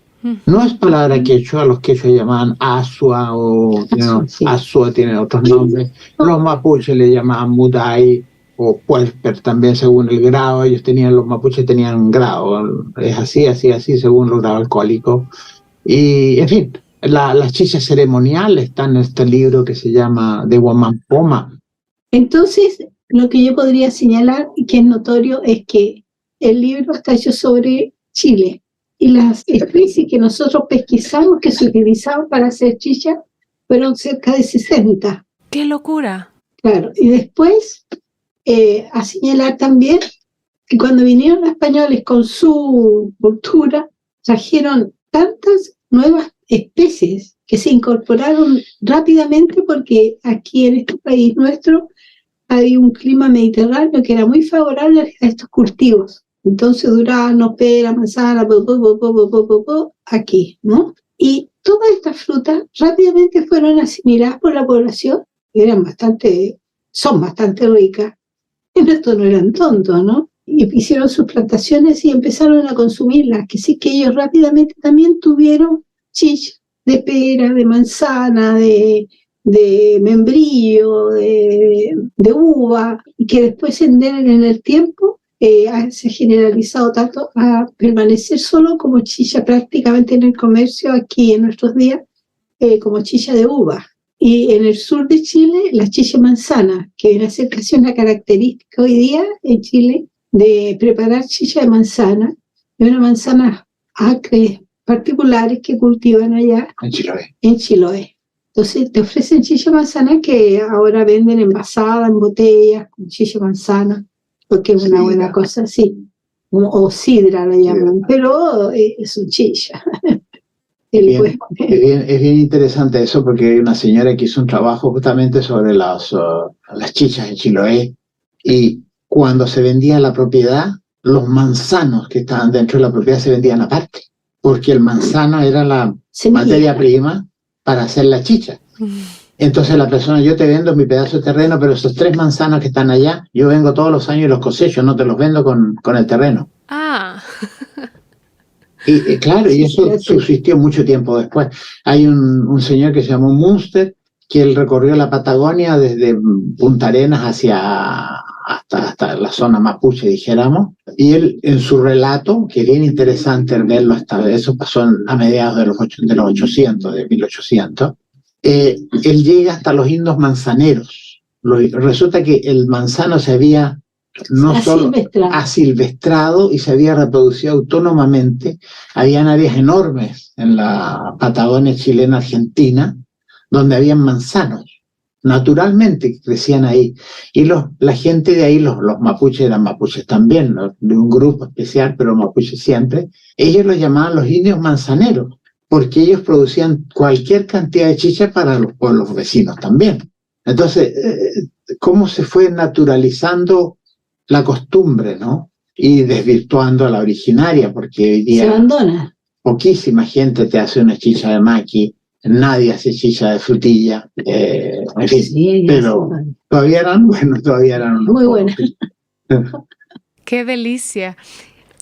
No es palabra quechua, los quechua llamaban asua o asua tiene otros nombres. Los mapuches le llamaban mudai o puelper también según el grado. Los mapuches tenían un grado, es así, según los grados alcohólicos. Y en fin, las chichas ceremoniales están en este libro que se llama de Huamampoma. Entonces, lo que yo podría señalar y que es notorio es que el libro está hecho sobre Chile. Y las especies que nosotros pesquisamos que se utilizaban para hacer chicha fueron cerca de 60. ¡Qué locura! Claro, y después a señalar también que cuando vinieron los españoles con su cultura, trajeron tantas nuevas especies que se incorporaron rápidamente porque aquí en este país nuestro hay un clima mediterráneo que era muy favorable a estos cultivos. Entonces durazno, pera, manzana, aquí, ¿no? Y todas estas frutas rápidamente fueron asimiladas por la población, y son bastante ricas. En esto no eran tontos, ¿no? Y hicieron sus plantaciones y empezaron a consumirlas, que sí que ellos rápidamente también tuvieron chicha de pera, de manzana, de membrillo, de uva, y que después en el tiempo se ha generalizado tanto a permanecer solo como chicha prácticamente en el comercio aquí en nuestros días, como chicha de uva. Y en el sur de Chile, la chicha manzana, que viene a ser casi una característica hoy día en Chile de preparar chicha de manzana, de unas manzanas acres particulares que cultivan allá en Chiloé. Entonces te ofrecen chicha manzana que ahora venden envasada en botellas con chicha manzana, porque es una buena cosa, sí, o sidra la llaman, pero es un chicha. Es bien interesante eso, porque hay una señora que hizo un trabajo justamente sobre las chichas en Chiloé, y cuando se vendía la propiedad, los manzanos que estaban dentro de la propiedad se vendían aparte, porque el manzano era la materia prima para hacer la chicha. Entonces la persona, yo te vendo mi pedazo de terreno, pero esos 3 manzanos que están allá, yo vengo todos los años y los cosecho, no te los vendo con el terreno. Y claro, y eso subsistió mucho tiempo después. Hay un señor que se llamó Munster, que él recorrió la Patagonia desde Punta Arenas hasta la zona mapuche, dijéramos, y él en su relato, que es bien interesante verlo, eso pasó a mediados de los 800, de 1800, él llega hasta los indios manzaneros. Resulta que el manzano se había solo asilvestrado y se había reproducido autónomamente. Habían áreas enormes en la Patagonia chilena argentina donde habían manzanos, naturalmente crecían ahí. Y la gente de ahí, los mapuches eran mapuches también, ¿no? De un grupo especial, pero mapuches siempre, ellos los llamaban los indios manzaneros, porque ellos producían cualquier cantidad de chicha para los pueblos vecinos también. Entonces, cómo se fue naturalizando la costumbre, ¿no? Y desvirtuando a la originaria, porque hoy día se abandona. poquísima gente te hace una chicha de maqui, nadie hace chicha de frutilla, en fin, Sí, pero todavía eran buenos, todavía eran unos muy pocos. buenas. ¡Qué delicia!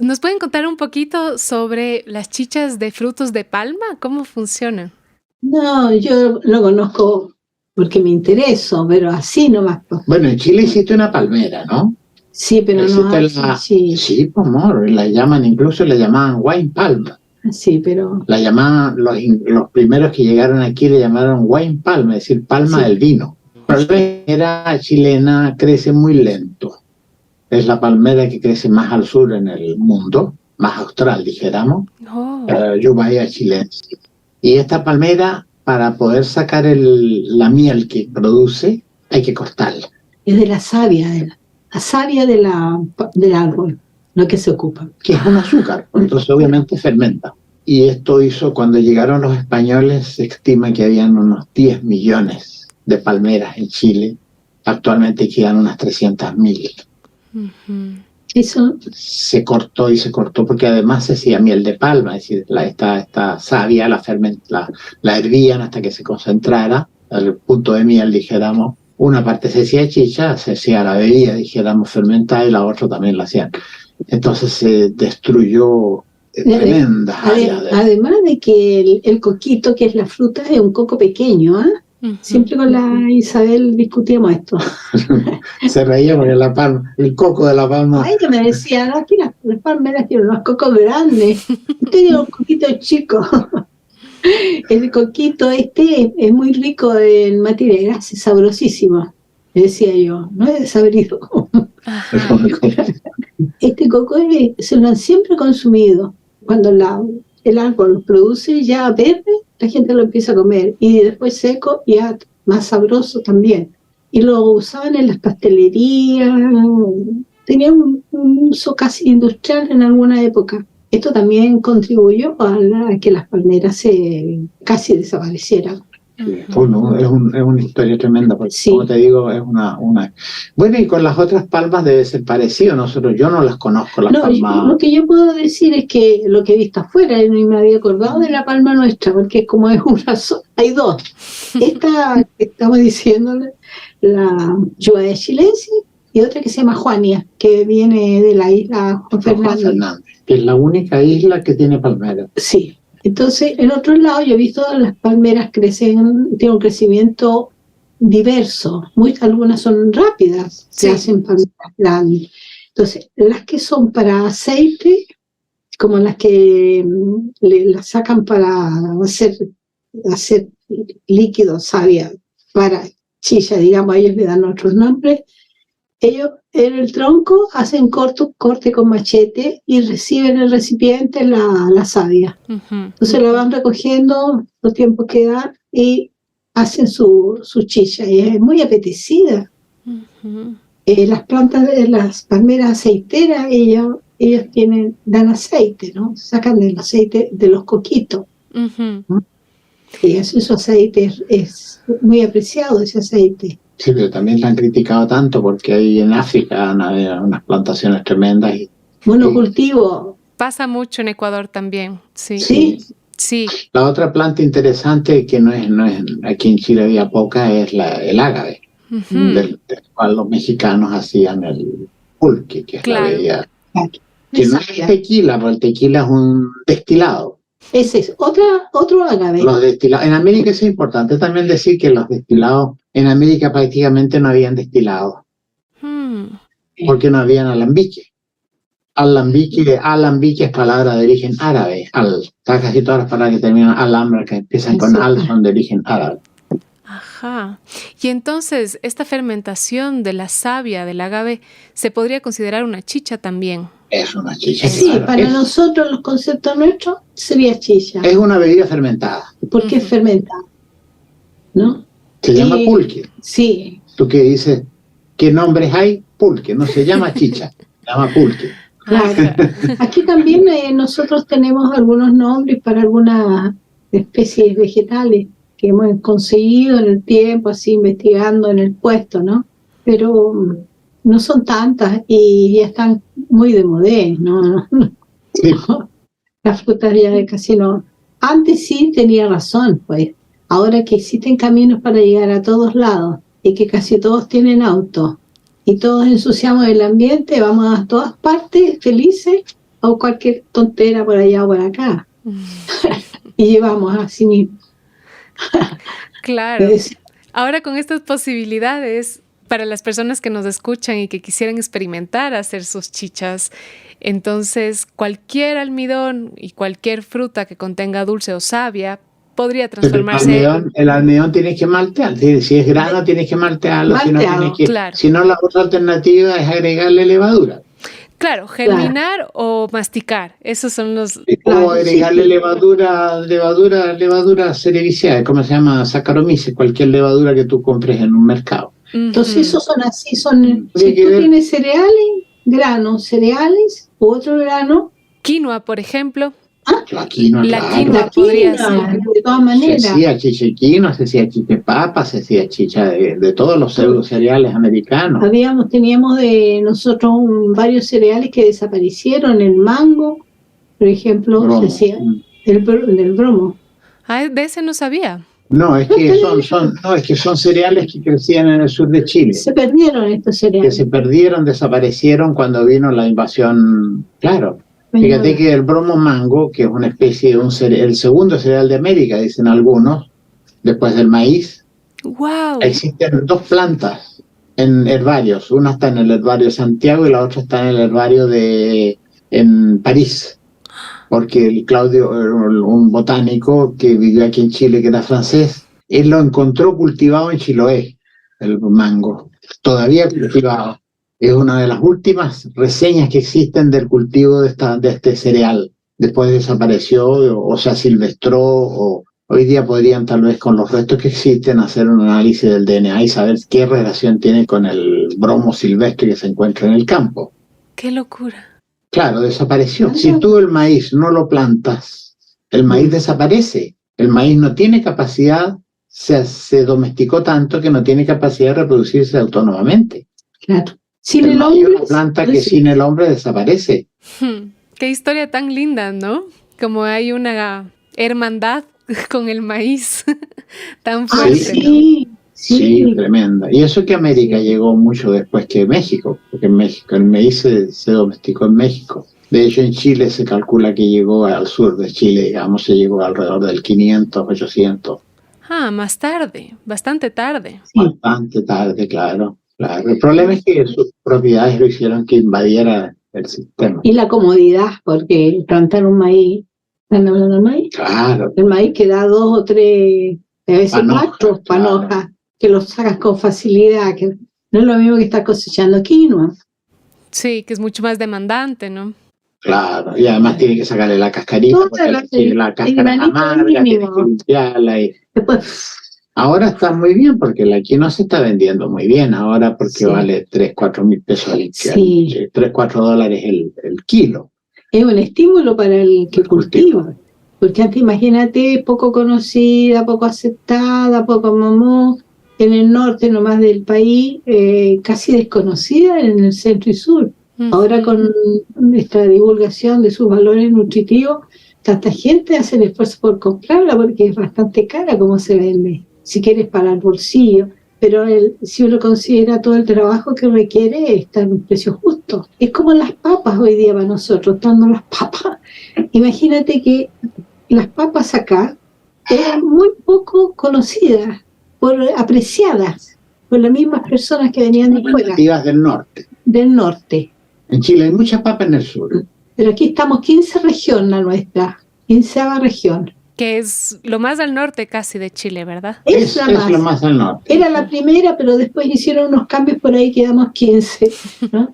¿Nos pueden contar un poquito sobre las chichas de frutos de palma? ¿Cómo funcionan? No, yo lo conozco porque me intereso, pero así nomás. Bueno, en Chile existe una palmera, ¿no? Sí, pero no Existe así. Sí, pues amor, incluso la llamaban wine palma. Sí, pero La llamaban, los primeros que llegaron aquí le llamaron wine palma, es decir, palma del vino. La palmera chilena crece muy lento. Es la palmera que crece más al sur en el mundo, más austral, dijéramos, Yubaya chilense. Y esta palmera, para poder sacar la miel que produce, hay que cortarla. es de la savia del árbol, lo que se ocupa. Que es un azúcar, entonces obviamente fermenta. Y esto hizo, cuando llegaron los españoles, se estima que habían unos 10 millones de palmeras en Chile. Actualmente quedan unas 300.000. Eso Se cortó porque además se hacía miel de palma, es decir, esta savia la hervían hasta que se concentrara al punto de miel, dijéramos. Una parte se hacía chicha, se hacía la bebida, dijéramos, fermentada, y la otra también la hacían. Entonces se destruyó tremendas áreas. Además de que el coquito, que es la fruta, es un coco pequeño, ¿eh? Siempre con la Isabel discutíamos esto. Se reía porque el coco de la palma. Ella me decía, no, aquí las palmeras tienen unos cocos grandes, usted tiene un coquito chico. El coquito es muy rico en materia grasa, es sabrosísimo, le decía yo, no es desabrido. Este coco se lo han siempre consumido. Cuando el árbol lo produce ya verde, la gente lo empieza a comer, y después seco, ya más sabroso también. Y lo usaban en las pastelerías, tenía un uso casi industrial en alguna época. Esto también contribuyó a que las palmeras casi desaparecieran. Bueno, es una historia tremenda, porque sí, como te digo, es una... Bueno, y con las otras palmas debe ser parecido. Yo no las conozco, las palmas. Lo que yo puedo decir es que lo que he visto afuera, y me había acordado de la palma nuestra, porque como es una sola, hay dos. Esta que estamos diciendo, la Yubaya chilense, y otra que se llama Juania, que viene de la isla Juan Fernández, que es la única isla que tiene palmeras. Sí. Entonces, en otro lado, yo he visto las palmeras tienen un crecimiento diverso. Algunas son rápidas, se hacen palmeras grandes. Entonces, las que son para aceite, como las que las sacan para hacer líquido, savia, para chicha, digamos, ellos le dan otros nombres. Ellos en el tronco hacen corte con machete y reciben en el recipiente la savia. Entonces la van recogiendo los tiempos que dan y hacen su chicha. Y es muy apetecida. Las plantas de las palmeras aceiteras, ellos dan aceite, ¿no? Sacan el aceite de los coquitos. ¿No? Y hacen su aceite, es muy apreciado ese aceite. Sí, pero también la han criticado tanto porque ahí en África hay unas plantaciones tremendas. Monocultivo. Pasa mucho en Ecuador también, sí. Sí. La otra planta interesante que no es aquí en Chile había poca, es el ágave, del cual los mexicanos hacían el pulque, que es la bebida. Que no es tequila, porque el tequila es un destilado. Ese es otro ágave. Los destilados. En América es importante también decir que los destilados, en América prácticamente no habían destilados. Porque no habían alambique. Alambique es palabra de origen árabe. Casi todas las palabras que terminan alambra, que empiezan con al, son de origen árabe. Ajá. Y entonces, esta fermentación de la savia del agave se podría considerar una chicha también. Es una chicha. Sí, claro. Para nosotros, los conceptos nuestros, sería chicha. Es una bebida fermentada. ¿Por qué es fermentada? ¿No? Se llama pulque. Sí. ¿Tú qué dices? ¿Qué nombres hay? Pulque, no se llama chicha, se llama pulque. Claro. Aquí también nosotros tenemos algunos nombres para algunas especies vegetales que hemos conseguido en el tiempo, así investigando en el puesto, ¿no? Pero no son tantas y ya están muy de modé, ¿no? Sí. Las frutas ya casi no. Antes sí tenía razón, pues. Ahora que existen caminos para llegar a todos lados y que casi todos tienen auto y todos ensuciamos el ambiente, vamos a todas partes felices o cualquier tontera por allá o por acá. Y llevamos así mismo. Claro. Ahora con estas posibilidades, para las personas que nos escuchan y que quisieran experimentar hacer sus chichas, entonces cualquier almidón y cualquier fruta que contenga dulce o savia podría transformarse. El almidón tienes que maltear. Si es grano tienes que maltearlo. Claro. Si no, la otra alternativa es agregarle levadura. Claro, germinar o masticar. Esos son los. O agregarle levadura cerevisiae, ¿cómo se llama? Saccharomyces, cualquier levadura que tú compres en un mercado. Entonces esos son así, si tú tienes cereales u otro grano. Quinoa, por ejemplo. La quinoa, quinoa podría ser. De todas maneras. Se hacía chicha de quinoa, se hacía chicha de papa, se hacía chicha de todos los pseudo cereales americanos. Teníamos de nosotros varios cereales que desaparecieron, el mango, por ejemplo, se hacía el bromo. Ah, de ese no sabía. No, es que son cereales que crecían en el sur de Chile. Se perdieron estos cereales. Que se perdieron, desaparecieron cuando vino la invasión, claro. Fíjate que el bromo mango, que es una especie de el segundo cereal de América, dicen algunos, después del maíz. Wow. Existen dos plantas en herbarios. Una está en el herbario de Santiago y la otra está en el herbario en París. Porque Claudio, un botánico que vivió aquí en Chile, que era francés, él lo encontró cultivado en Chiloé, el mango, todavía cultivado. Es una de las últimas reseñas que existen del cultivo de este cereal. Después desapareció o se asilvestró, o hoy día podrían tal vez con los restos que existen hacer un análisis del DNA y saber qué relación tiene con el bromo silvestre que se encuentra en el campo. ¡Qué locura! Claro, desapareció. Si tú el maíz no lo plantas, el maíz desaparece. El maíz no tiene capacidad, se domesticó tanto que no tiene capacidad de reproducirse autónomamente. Claro. Sin el hombre, una planta que sin el hombre desaparece. Qué historia tan linda, ¿no? Como hay una hermandad con el maíz tan fuerte. Sí, tremenda. Y eso que América llegó mucho después que México, porque en México el maíz se domesticó en México. De hecho, en Chile se calcula que llegó al sur de Chile, digamos, se llegó alrededor del 500, 800. Ah, más tarde, bastante tarde. Sí. Bastante tarde, claro. El problema es que sus propiedades lo hicieron que invadiera el sistema. Y la comodidad, porque plantar un maíz, ¿están hablando del maíz? Claro. El maíz que da 2 o 3, a veces 4 panojas, que los sacas con facilidad, que no es lo mismo que estar cosechando quinoa. Sí, que es mucho más demandante, ¿no? Claro, y además tiene que sacarle la cascarita, porque la cáscara es amarga, tiene que limpiarla. Y después, ahora está muy bien, porque la quinoa se está vendiendo muy bien ahora, porque vale 3-4 mil pesos $3-4 el kilo. Es un estímulo para el que cultiva, porque antes imagínate, poco conocida, poco aceptada, poco mamó, en el norte nomás del país, casi desconocida en el centro y sur. Ahora con esta divulgación de sus valores nutritivos, tanta gente hace el esfuerzo por comprarla porque es bastante cara como se vende, si quieres para el bolsillo, pero si uno considera todo el trabajo que requiere, está en un precio justo. Es como las papas hoy día para nosotros, estando las papas. Imagínate que las papas acá eran muy poco conocidas, apreciadas por las mismas personas que venían de fuera. Nativas del norte. Del norte. En Chile hay muchas papas en el sur. Pero aquí estamos 15 región la nuestra, 15ª región. Que es lo más al norte casi de Chile, ¿verdad? Es lo más al norte. Era la primera, pero después hicieron unos cambios por ahí, quedamos 15, ¿no?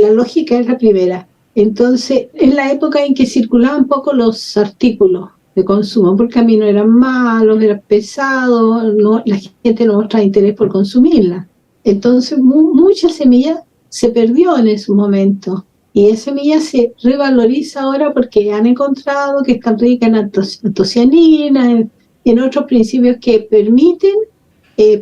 La lógica es la primera. Entonces, es la época en que circulaban poco los artículos de consumo, porque a mí no eran malos, eran pesados, no, la gente no mostraba interés por consumirla. Entonces mucha semilla se perdió en ese momento. Y esa semilla se revaloriza ahora porque han encontrado que están ricas en antocianinas, en otros principios que permiten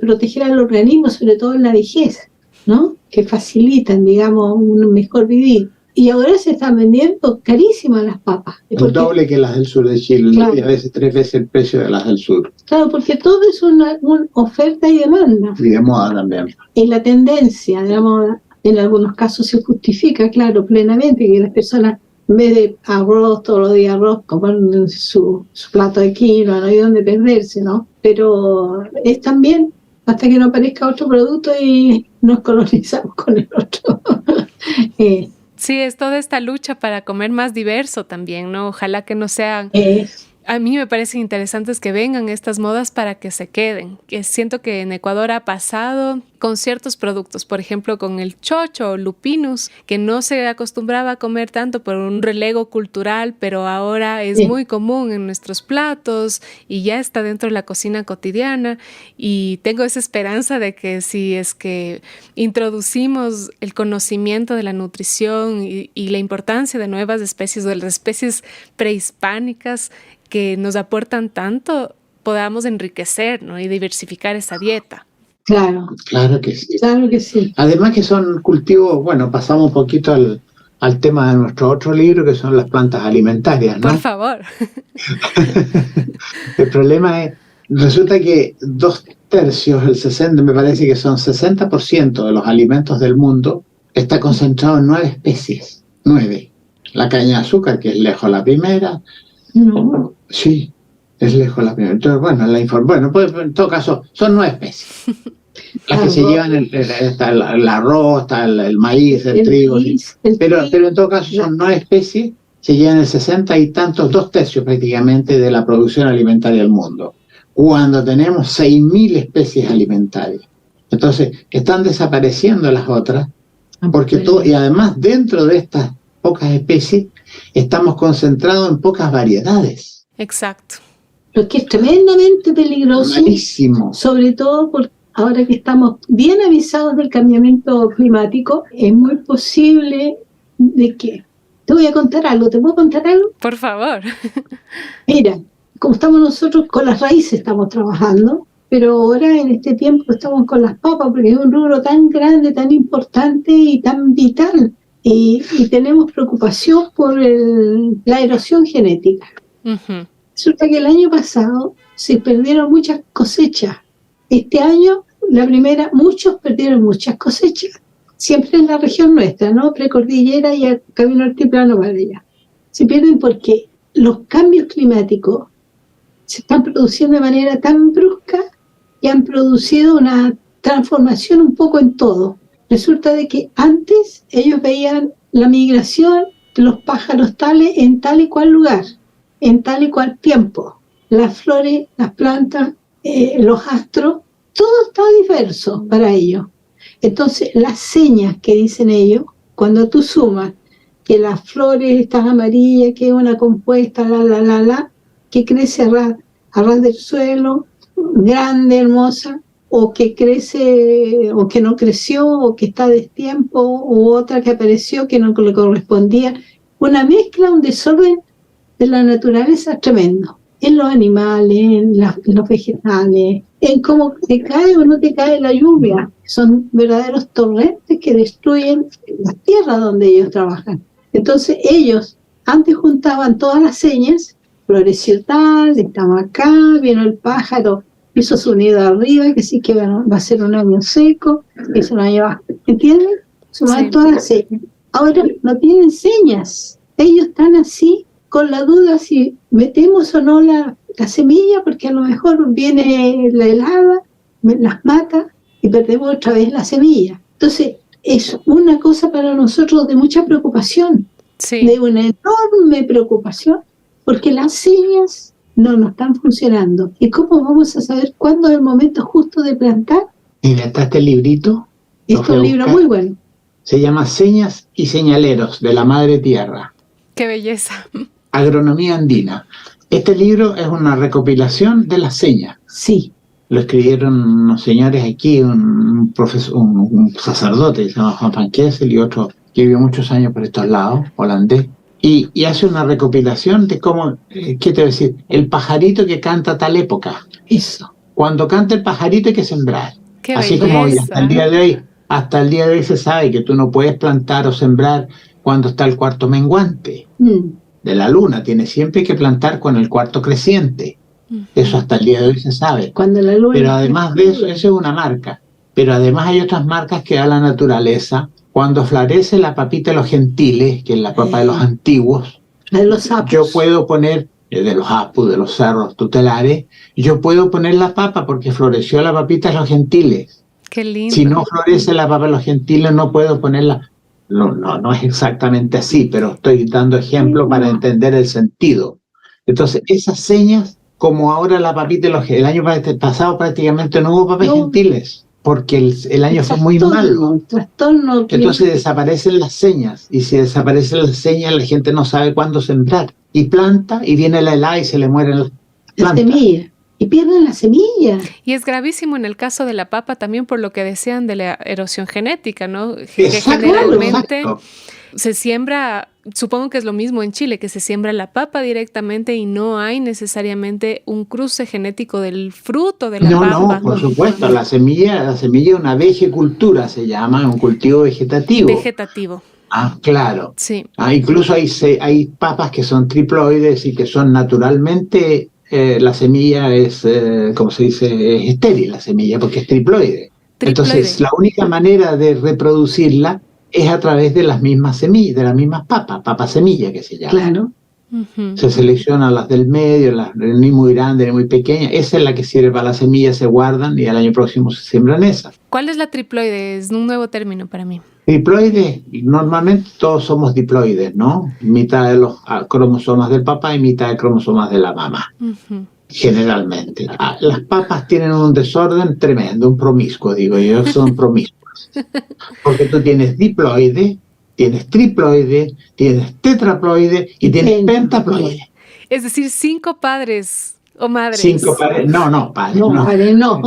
proteger al organismo, sobre todo en la vejez, ¿no? Que facilitan, digamos, un mejor vivir. Y ahora se están vendiendo carísimas las papas. El doble que las del sur de Chile, claro. Y a veces 3 veces el precio de las del sur. Claro, porque todo es una oferta y demanda. Y de moda también. Y la tendencia de la moda, en algunos casos se justifica, claro, plenamente, que las personas, en vez de arroz, todos los días arroz, coman su plato de quinoa, no hay donde perderse, ¿no? Pero es también hasta que no aparezca otro producto y nos colonizamos con el otro. Sí, es toda esta lucha para comer más diverso también, ¿no? Ojalá que no sean... A mí me parecen interesantes que vengan estas modas para que se queden. Que siento que en Ecuador ha pasado con ciertos productos, por ejemplo con el chocho o lupinus, que no se acostumbraba a comer tanto por un relego cultural, pero ahora es muy común en nuestros platos y ya está dentro de la cocina cotidiana. Y tengo esa esperanza de que si es que introducimos el conocimiento de la nutrición y la importancia de nuevas especies, de las especies prehispánicas que nos aportan tanto, podamos enriquecer, ¿no? Y diversificar esa dieta. Claro. Claro que sí. Claro que sí. Además que son cultivos, bueno, pasamos un poquito al tema de nuestro otro libro, que son las plantas alimentarias, ¿no? Por favor. El problema es, resulta que 2/3, el 60, me parece que son 60% de los alimentos del mundo, está concentrado en 9 especies. 9. La caña de azúcar, que es lejos la primera. No. Sí, es lejos la primera. Entonces, bueno, pues en todo caso, son 9 especies. Las que se llevan está el arroz, está el maíz, el trigo. Maíz, sí. Pero en todo caso son 9 especies, se llevan el 60 y tantos, 2/3 prácticamente de la producción alimentaria del mundo. Cuando tenemos 6.000 especies alimentarias. Entonces, están desapareciendo las otras, porque y además dentro de estas pocas especies, estamos concentrados en pocas variedades. Exacto. Lo que es tremendamente peligroso. Malísimo. Sobre todo porque ahora que estamos bien avisados del cambiamiento climático, es muy posible de que... Te voy a contar algo, ¿te puedo contar algo? Por favor. Mira, como estamos nosotros con las raíces estamos trabajando, pero ahora en este tiempo estamos con las papas porque es un rubro tan grande, tan importante y tan vital. Y tenemos preocupación por la erosión genética. Uh-huh. Resulta que el año pasado se perdieron muchas cosechas. Este año, muchos perdieron muchas cosechas. Siempre en la región nuestra, ¿no? Precordillera y el camino altiplano para allá. Se pierden porque los cambios climáticos se están produciendo de manera tan brusca y han producido una transformación un poco en todo. Resulta de que antes ellos veían la migración de los pájaros tales en tal y cual lugar, en tal y cual tiempo. Las flores, las plantas, los astros, todo está diverso para ellos. Entonces, las señas que dicen ellos, cuando tú sumas que las flores están amarillas, que es una compuesta, que crece a ras del suelo, grande, hermosa, o que crece, o que no creció, o que está a destiempo, u otra que apareció que no le correspondía. Una mezcla, un desorden de la naturaleza tremendo. En los animales, en los vegetales, en cómo te cae o no te cae la lluvia. Son verdaderos torrentes que destruyen las tierras donde ellos trabajan. Entonces ellos antes juntaban todas las señas, floreció tal, estaba acá, vino el pájaro, hizo su nido arriba, que sí que va a ser un año seco, eso no lleva, ¿entienden? Suman todas las señas. Ahora no tienen señas, ellos están así, con la duda si metemos o no la semilla, porque a lo mejor viene la helada, las mata y perdemos otra vez la semilla. Entonces es una cosa para nosotros de mucha preocupación, de una enorme preocupación, porque las señas no nos están funcionando. ¿Y cómo vamos a saber cuándo es el momento justo de plantar? Mira, está este librito. Este es un libro muy bueno. Se llama Señas y Señaleros, de la Madre Tierra. ¡Qué belleza! Agronomía andina. Este libro es una recopilación de las señas. Sí. Lo escribieron unos señores aquí, un sacerdote que se llama Juan van Kessel y otro que vivió muchos años por estos lados, holandés, y hace una recopilación de cómo, ¿qué te voy a decir? El pajarito que canta tal época. Eso. Cuando canta el pajarito hay que sembrar. ¡Qué Así belleza! como hoy, hasta el día de hoy se sabe que tú no puedes plantar o sembrar cuando está el cuarto menguante de la luna. Tienes siempre que plantar con el cuarto creciente. Eso hasta el día de hoy se sabe. Cuando la luna. Pero además de eso, eso es una marca. Pero además hay otras marcas que da la naturaleza. Cuando florece la papita de los gentiles, que es la papa de los antiguos, La de los apus. yo puedo poner, de los apus, de los cerros tutelares, yo puedo poner la papa porque floreció la papita de los gentiles. ¡Qué lindo! Si no florece la papa de los gentiles, no puedo ponerla. No es exactamente así, pero estoy dando ejemplo para entender el sentido. Entonces, esas señas, como ahora la papita, el año pasado prácticamente no hubo papas gentiles, porque el año fue muy malo. Trastorno. Entonces desaparecen las señas, y si desaparecen las señas, la gente no sabe cuándo sembrar. Y planta, y viene la helada y se le mueren las plantas. La semilla. Y pierden la semilla. Y es gravísimo en el caso de la papa también por lo que decían de la erosión genética, ¿no? Que Exacto, generalmente exacto. se siembra, supongo que es lo mismo en Chile, que se siembra la papa directamente y no hay necesariamente un cruce genético del fruto de la papa. No, por supuesto, la semilla es una vegecultura, se llama, un cultivo vegetativo. Vegetativo. Ah, claro. Sí. Incluso hay papas que son triploides y que son naturalmente, la semilla es, ¿cómo se dice? Es estéril la semilla porque es triploide. Entonces, la única manera de reproducirla es a través de las mismas semillas, de las mismas papas semilla que se llama. Claro. Se seleccionan las del medio, las ni muy grandes ni muy pequeñas. Esa es la que sirve para las semillas, se guardan y al año próximo se siembran esas. ¿Cuál es la triploide? Es un nuevo término para mí. Diploides, normalmente todos somos diploides, ¿no? Mitad de los cromosomas del papá y mitad de cromosomas de la mamá. Generalmente. Las papas tienen un desorden tremendo, un promiscuo, digo yo, son promiscuos. Porque tú tienes diploide, tienes triploide, tienes tetraploide y tienes pentaploide. Es decir, 5 padres o madres. 5 pares, padres, No, padres no.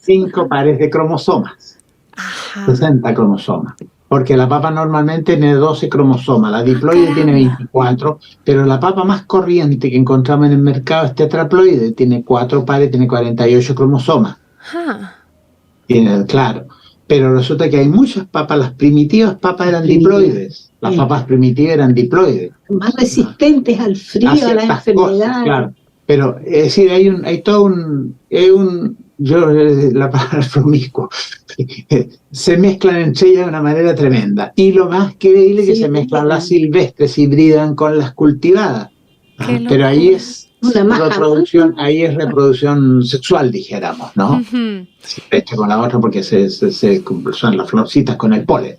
5 pares de cromosomas. Ajá. 60 cromosomas. Porque la papa normalmente tiene 12 cromosomas, la diploide tiene 24, pero la papa más corriente que encontramos en el mercado es tetraploide, tiene 4 pares, tiene 48 cromosomas. Claro. Pero resulta que hay muchas papas, las primitivas papas eran diploides, las papas primitivas eran diploides. Más resistentes al frío, a la enfermedad. Claro. Pero es decir, hay todo un la palabra promiscuo, se mezclan entre ellas de una manera tremenda. Y lo más increíble es que se mezclan las silvestres, hibridan con las cultivadas. Pero ahí es reproducción sexual, dijéramos, ¿no? Silvestre con la otra porque son las florcitas con el polen.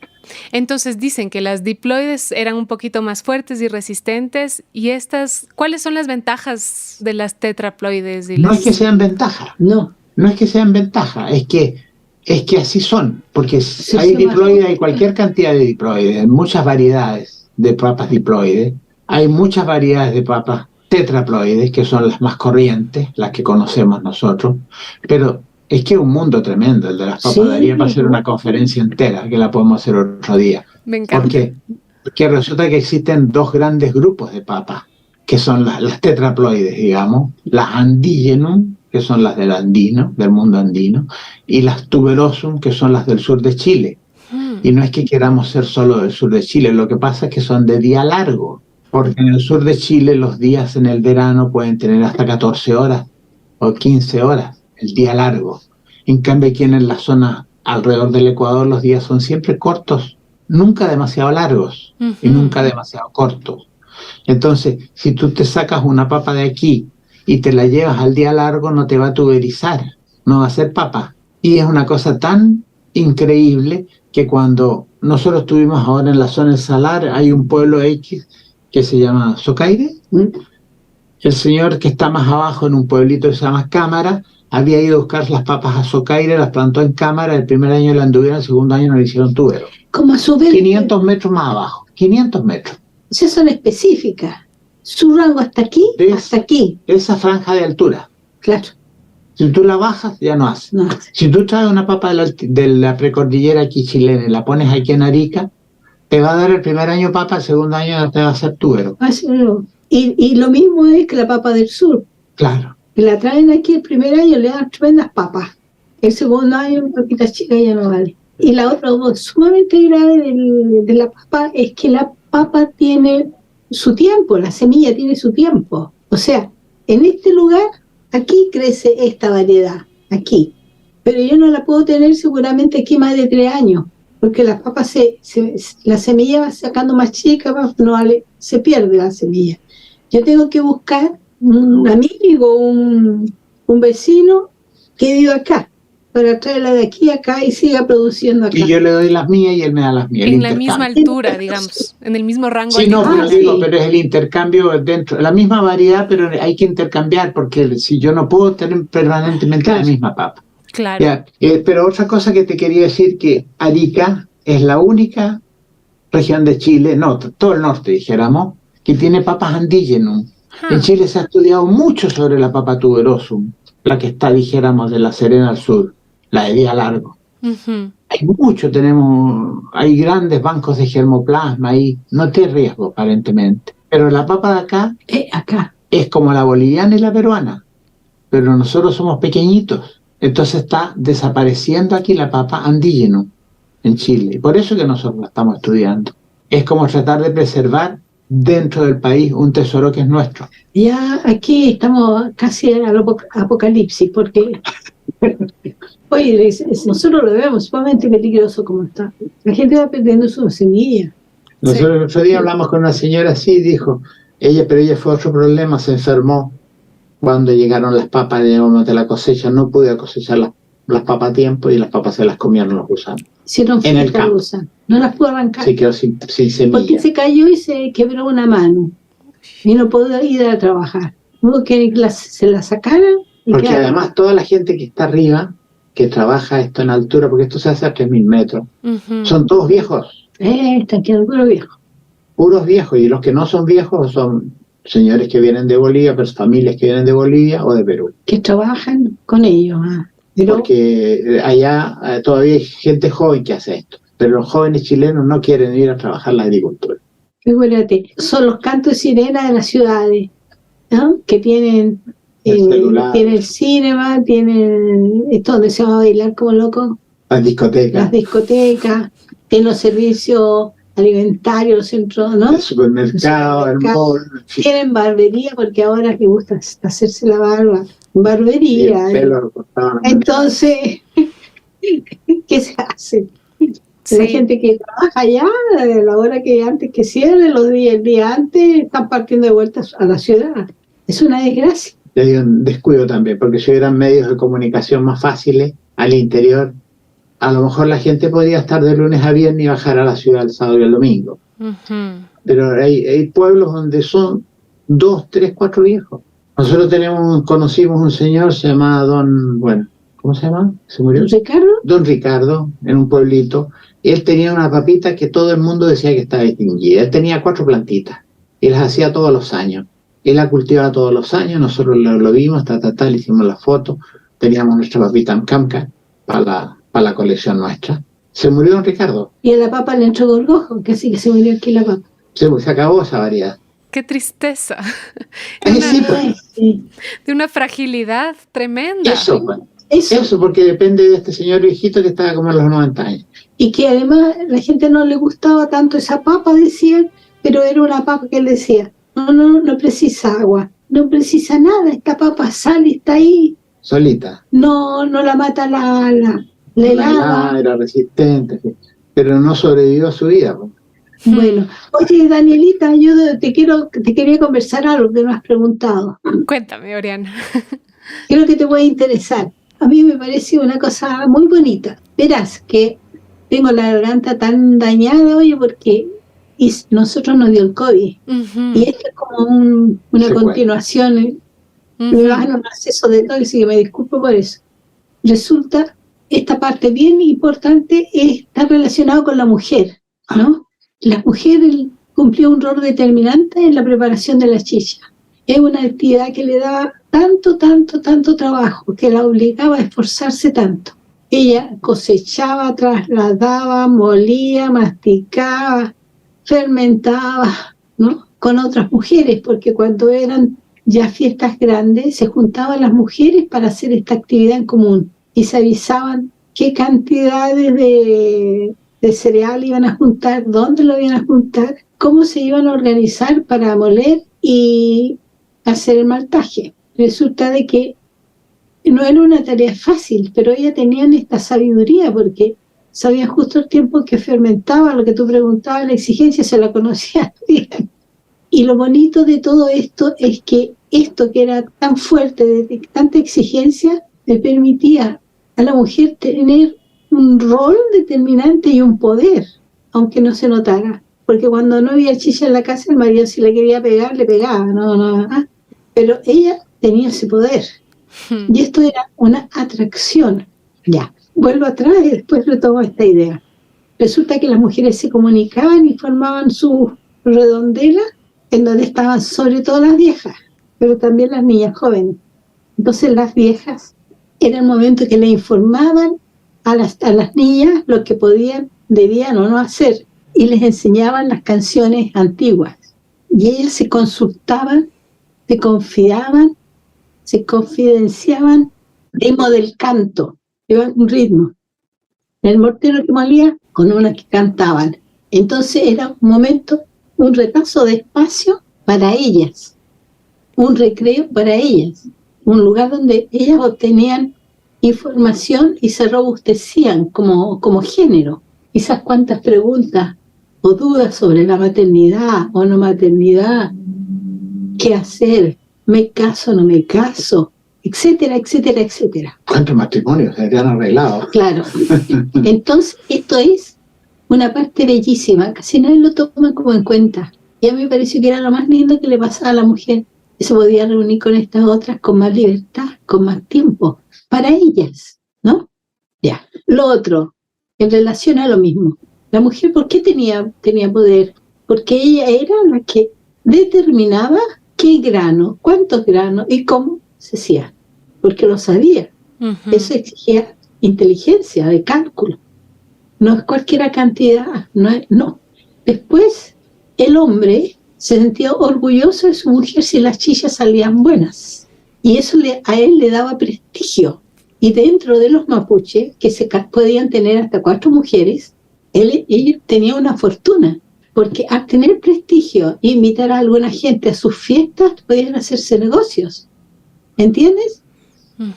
Entonces dicen que las diploides eran un poquito más fuertes y resistentes, y estas, ¿cuáles son las ventajas de las tetraploides? No es que sean ventaja, no es que sean ventaja, es que así son, porque hay diploides, hay cualquier cantidad de diploides, muchas variedades de papas diploides, hay muchas variedades de papas tetraploides, que son las más corrientes, las que conocemos nosotros, pero es que es un mundo tremendo el de las papas, daría para hacer una conferencia entera, que la podemos hacer otro día. Me encanta. Porque resulta que existen 2 grandes grupos de papas, que son las tetraploides, digamos, las andigenum, que son las del andino, del mundo andino, y las tuberosum, que son las del sur de Chile. Y no es que queramos ser solo del sur de Chile, lo que pasa es que son de día largo, porque en el sur de Chile los días en el verano pueden tener hasta 14 horas o 15 horas, el día largo. En cambio, aquí en la zona alrededor del Ecuador los días son siempre cortos, nunca demasiado largos y nunca demasiado cortos. Entonces, si tú te sacas una papa de aquí y te la llevas al día largo, no te va a tuberizar, no va a ser papa. Y es una cosa tan increíble que cuando nosotros estuvimos ahora en la zona del Salar, hay un pueblo X que se llama Socaire. El señor que está más abajo en un pueblito que se llama Cámara, había ido a buscar las papas a Socaire, las plantó en Cámara, el primer año la anduvieron, el segundo año no le hicieron tubero. ¿Cómo subir? 500 metros más abajo, 500 metros. Esas son específicas. Su rango hasta aquí, hasta aquí. Esa franja de altura. Claro. Si tú la bajas, ya no hace. No. Si tú traes una papa de la precordillera aquí chilena y la pones aquí en Arica, te va a dar el primer año papa, el segundo año te va a hacer tubero. Y lo mismo es que la papa del sur. Claro. Que la traen aquí el primer año, le dan tremendas papas. El segundo año, una papita chica ya no vale. Y la otra cosa sumamente grave de la papa es que la papa tiene su tiempo, la semilla tiene su tiempo. O sea, en este lugar, aquí crece esta variedad, aquí. Pero yo no la puedo tener seguramente aquí más de 3 años, porque las papas, la semilla va sacando más chica, se pierde la semilla. Yo tengo que buscar un amigo, un vecino que viva acá, para traerla de aquí a acá y siga produciendo acá. Y yo le doy las mías y él me da las mías. En la misma altura, digamos, en el mismo rango. Sí, no, pero es el intercambio dentro, la misma variedad, pero hay que intercambiar, porque si yo no puedo tener permanentemente la misma papa. Claro. Ya, pero otra cosa que te quería decir, que Arica es la única región de Chile, no, todo el norte dijéramos, que tiene papas andigenum. En Chile se ha estudiado mucho sobre la papa tuberosum, la que está, dijéramos, de La Serena al sur, la de día largo. Hay mucho, hay grandes bancos de germoplasma ahí, no te riesgo aparentemente. Pero la papa de acá es como la boliviana y la peruana, pero nosotros somos pequeñitos. Entonces está desapareciendo aquí la papa andigenum en Chile. Y por eso que nosotros la estamos estudiando. Es como tratar de preservar dentro del país un tesoro que es nuestro. Ya aquí estamos casi al apocalipsis, porque oye, nosotros lo vemos sumamente peligroso como está. La gente va perdiendo su semilla. Nosotros el otro día hablamos con una señora así, dijo, pero ella fue otro problema, se enfermó cuando llegaron las papas de la cosecha, no pude cosechar las papas a tiempo y las papas se las comieron los gusanos. En el campo. No las pudo arrancar. Se quedó sin semilla. Porque se cayó y se quebró una mano y no pudo ir a trabajar. Hubo que se la sacaran. Porque además toda la gente que está arriba, que trabaja esto en altura, porque esto se hace a 3.000 metros, son todos viejos. Están quedando puros viejos. Puros viejos, y los que no son viejos son señores que vienen de Bolivia, pero familias que vienen de Bolivia o de Perú. Que trabajan con ellos. Porque allá todavía hay gente joven que hace esto, pero los jóvenes chilenos no quieren ir a trabajar la agricultura. Fíjate, son los cantos de sirena de las ciudades, ¿no? Que tienen el cinema, tienen esto donde se va a bailar como loco. Las discotecas, tienen los servicios alimentarios, los centros, ¿no? El supermercado, el mall. Tienen barbería, porque ahora les gusta hacerse la barba. Barbería. Entonces, ¿qué se hace? Sí. La gente que trabaja allá, a la hora que antes que cierre, el día antes, están partiendo de vuelta a la ciudad. Es una desgracia. Y hay un descuido también, porque si hubieran medios de comunicación más fáciles al interior, a lo mejor la gente podría estar de lunes a viernes y bajar a la ciudad el sábado y el domingo. Pero hay pueblos donde son 2, 3, 4 viejos. Nosotros conocimos un señor, se llamaba ¿cómo se llama? ¿Se murió? Don Ricardo, en un pueblito. Él tenía una papita que todo el mundo decía que estaba extinguida. Él tenía 4 plantitas y las hacía todos los años. Él la cultivaba todos los años, nosotros lo vimos, le hicimos la foto. Teníamos nuestra papita en Camca para la colección nuestra. Se murió Don Ricardo. Y a la papa le entró gorgojo, que sí que se murió aquí la papa. Se acabó esa variedad. ¡Qué tristeza! De una fragilidad tremenda. Eso, porque depende de este señor viejito que estaba como en los 90 años. Y que además la gente no le gustaba tanto esa papa, decían, pero era una papa que él decía, no precisa agua, no precisa nada, esta papa sale y está ahí. Solita. No la mata la helada. Era resistente, pero no sobrevivió a su vida. Bueno, oye, Danielita, yo te quería conversar algo que me has preguntado. Cuéntame, Oriana. Creo que te puede interesar. A mí me parece una cosa muy bonita. Verás que tengo la garganta tan dañada, oye, porque nosotros nos dio el COVID. Y esto es como una continuación. Me bajan un acceso de todo, así que me disculpo por eso. Resulta, esta parte bien importante está relacionada con la mujer, ¿no? La mujer cumplía un rol determinante en la preparación de la chicha. Es una actividad que le daba tanto trabajo, que la obligaba a esforzarse tanto. Ella cosechaba, trasladaba, molía, masticaba, fermentaba, ¿no? Con otras mujeres, porque cuando eran ya fiestas grandes, se juntaban las mujeres para hacer esta actividad en común y se avisaban qué cantidades de cereal iban a juntar, dónde lo iban a juntar, cómo se iban a organizar para moler y hacer el maltaje. Resulta de que no era una tarea fácil, pero ellas tenían esta sabiduría porque sabían justo el tiempo que fermentaba, lo que tú preguntabas, la exigencia, se la conocían bien. Y lo bonito de todo esto es que esto que era tan fuerte, de tanta exigencia, le permitía a la mujer tener un rol determinante y un poder, aunque no se notara. Porque cuando no había chicha en la casa, el marido si le quería pegar, le pegaba, pero ella tenía ese poder. Y esto era una atracción. Ya, vuelvo atrás y después retomo esta idea. Resulta que las mujeres se comunicaban y formaban su redondela, en donde estaban sobre todo las viejas, pero también las niñas jóvenes. Entonces las viejas era el momento que le informaban a las niñas lo que podían, debían o no hacer, y les enseñaban las canciones antiguas. Y ellas se consultaban, se confiaban, se confidenciaban ritmo del canto, llevan un ritmo. El mortero que molía con unas que cantaban. Entonces era un momento, un repaso de espacio para ellas, un recreo para ellas, un lugar donde ellas obtenían información y se robustecían como género. Esas cuantas preguntas o dudas sobre la maternidad o no maternidad, qué hacer, me caso, no me caso, etcétera. ¿Cuántos matrimonios se habían arreglado? Claro. Entonces, esto es una parte bellísima, casi nadie lo toma como en cuenta. Y a mí me pareció que era lo más lindo que le pasaba a la mujer, que se podía reunir con estas otras con más libertad, con más tiempo, para ellas, ¿no? Ya. Lo otro, en relación a lo mismo, la mujer, ¿por qué tenía poder? Porque ella era la que determinaba qué grano, cuántos granos y cómo se hacía, porque lo sabía. Eso exigía inteligencia de cálculo. No es cualquier cantidad, no. Después, el hombre se sentía orgulloso de su mujer si las chichas salían buenas. Y eso a él le daba prestigio. Y dentro de los mapuches, que podían tener hasta 4 mujeres, él tenía una fortuna. Porque al tener prestigio e invitar a alguna gente a sus fiestas, podían hacerse negocios. ¿Entiendes?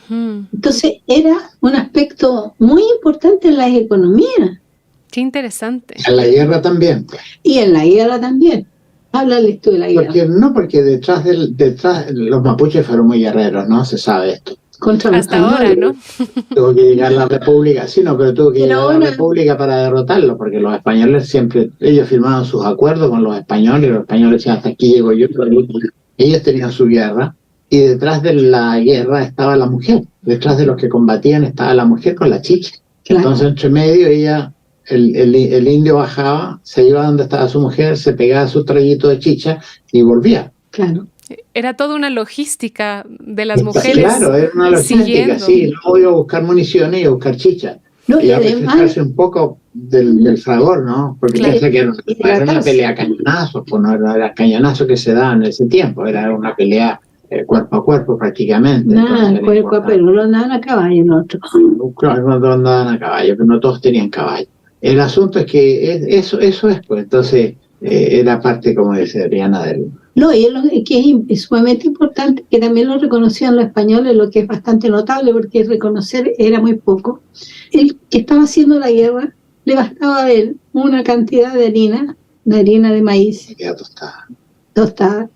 Entonces era un aspecto muy importante en la economía. Qué interesante. En la guerra también. Y en la guerra también. Háblales tú de la guerra. Porque detrás los mapuches fueron muy guerreros, ¿no? Se sabe esto. Hasta ahora, ¿no? Tuvo que llegar la república, sí, no, pero tuvo que llegar la república para derrotarlo, porque los españoles siempre, ellos firmaban sus acuerdos con los españoles decían, hasta aquí llego yo. Ellos tenían su guerra, y detrás de la guerra estaba la mujer, detrás de los que combatían estaba la mujer con la chicha. Claro. Entonces, entre medio, el indio bajaba, se iba donde estaba su mujer, se pegaba su traguito de chicha y volvía. Claro. Era toda una logística de las mujeres. Claro, era una logística, siguiendo. Sí. Luego iba a buscar municiones y a buscar chicha. No, y a refrescarse un poco del fragor, ¿no? Porque piensa que era una pelea a cañonazos, pues no era cañonazos que se daban en ese tiempo, era una pelea cuerpo a cuerpo prácticamente. Nada, cuerpo a cuerpo, no andaban a caballo nosotros. Claro, no andaban a caballo, pero no todos tenían caballo. El asunto es que eso es, pues, entonces era parte, como dice Adriana, del... No, y es que es sumamente importante, que también lo reconocían los españoles, lo que es bastante notable, porque reconocer era muy poco. El que estaba haciendo la guerra, le bastaba a él una cantidad de harina de maíz. Tostada.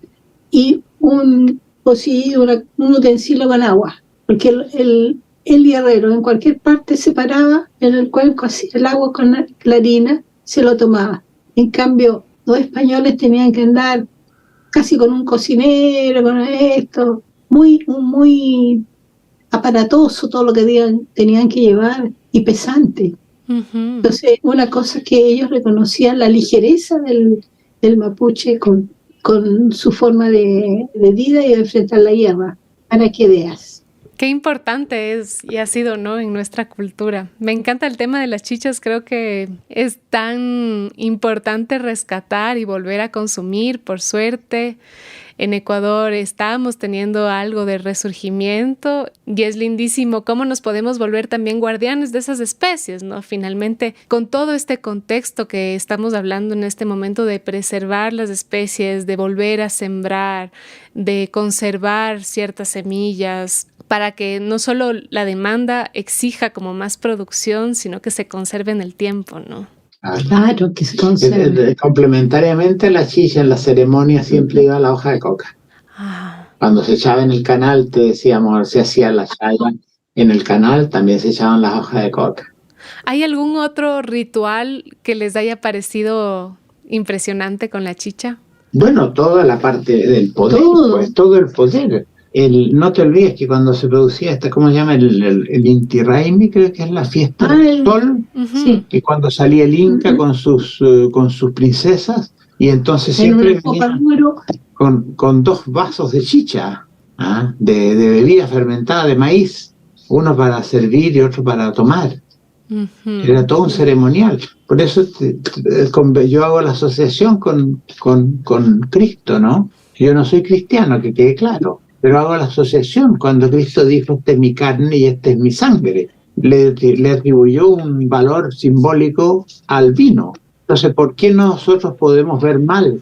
Y un pocillo, un utensilio con agua. Porque el guerrero en cualquier parte se paraba en el cuenco, así, el agua con la harina, se lo tomaba. En cambio, los españoles tenían que andar casi con un cocinero, con esto, muy aparatoso todo lo que tenían que llevar y pesante. Entonces, una cosa que ellos reconocían, la ligereza del mapuche con su forma de vida y de enfrentar la guerra, para que veas. Qué importante es y ha sido, ¿no?, en nuestra cultura. Me encanta el tema de las chichas, creo que es tan importante rescatar y volver a consumir. Por suerte, en Ecuador estamos teniendo algo de resurgimiento y es lindísimo cómo nos podemos volver también guardianes de esas especies, ¿no? Finalmente, con todo este contexto que estamos hablando en este momento de preservar las especies, de volver a sembrar, de conservar ciertas semillas, para que no solo la demanda exija como más producción, sino que se conserve en el tiempo, ¿no? Claro, que se conserve. Complementariamente a la chicha, en la ceremonia siempre iba la hoja de coca. Cuando se echaba en el canal, te decíamos, se hacía la chaya en el canal, también se echaban las hojas de coca. ¿Hay algún otro ritual que les haya parecido impresionante con la chicha? Bueno, toda la parte del poder, pues todo el poder. No te olvides que cuando se producía ¿cómo se llama? El Inti Raymi, creo que es la fiesta del sol, sí. y cuando salía el Inca con sus princesas, y entonces siempre venía con 2 vasos de chicha, de bebida fermentada de maíz, uno para servir y otro para tomar. Era todo un ceremonial. Por eso yo hago la asociación con Cristo, ¿no? Yo no soy cristiano, que quede claro, pero hago la asociación cuando Cristo dijo, esta es mi carne y esta es mi sangre. Le atribuyó un valor simbólico al vino. Entonces, ¿por qué nosotros podemos ver mal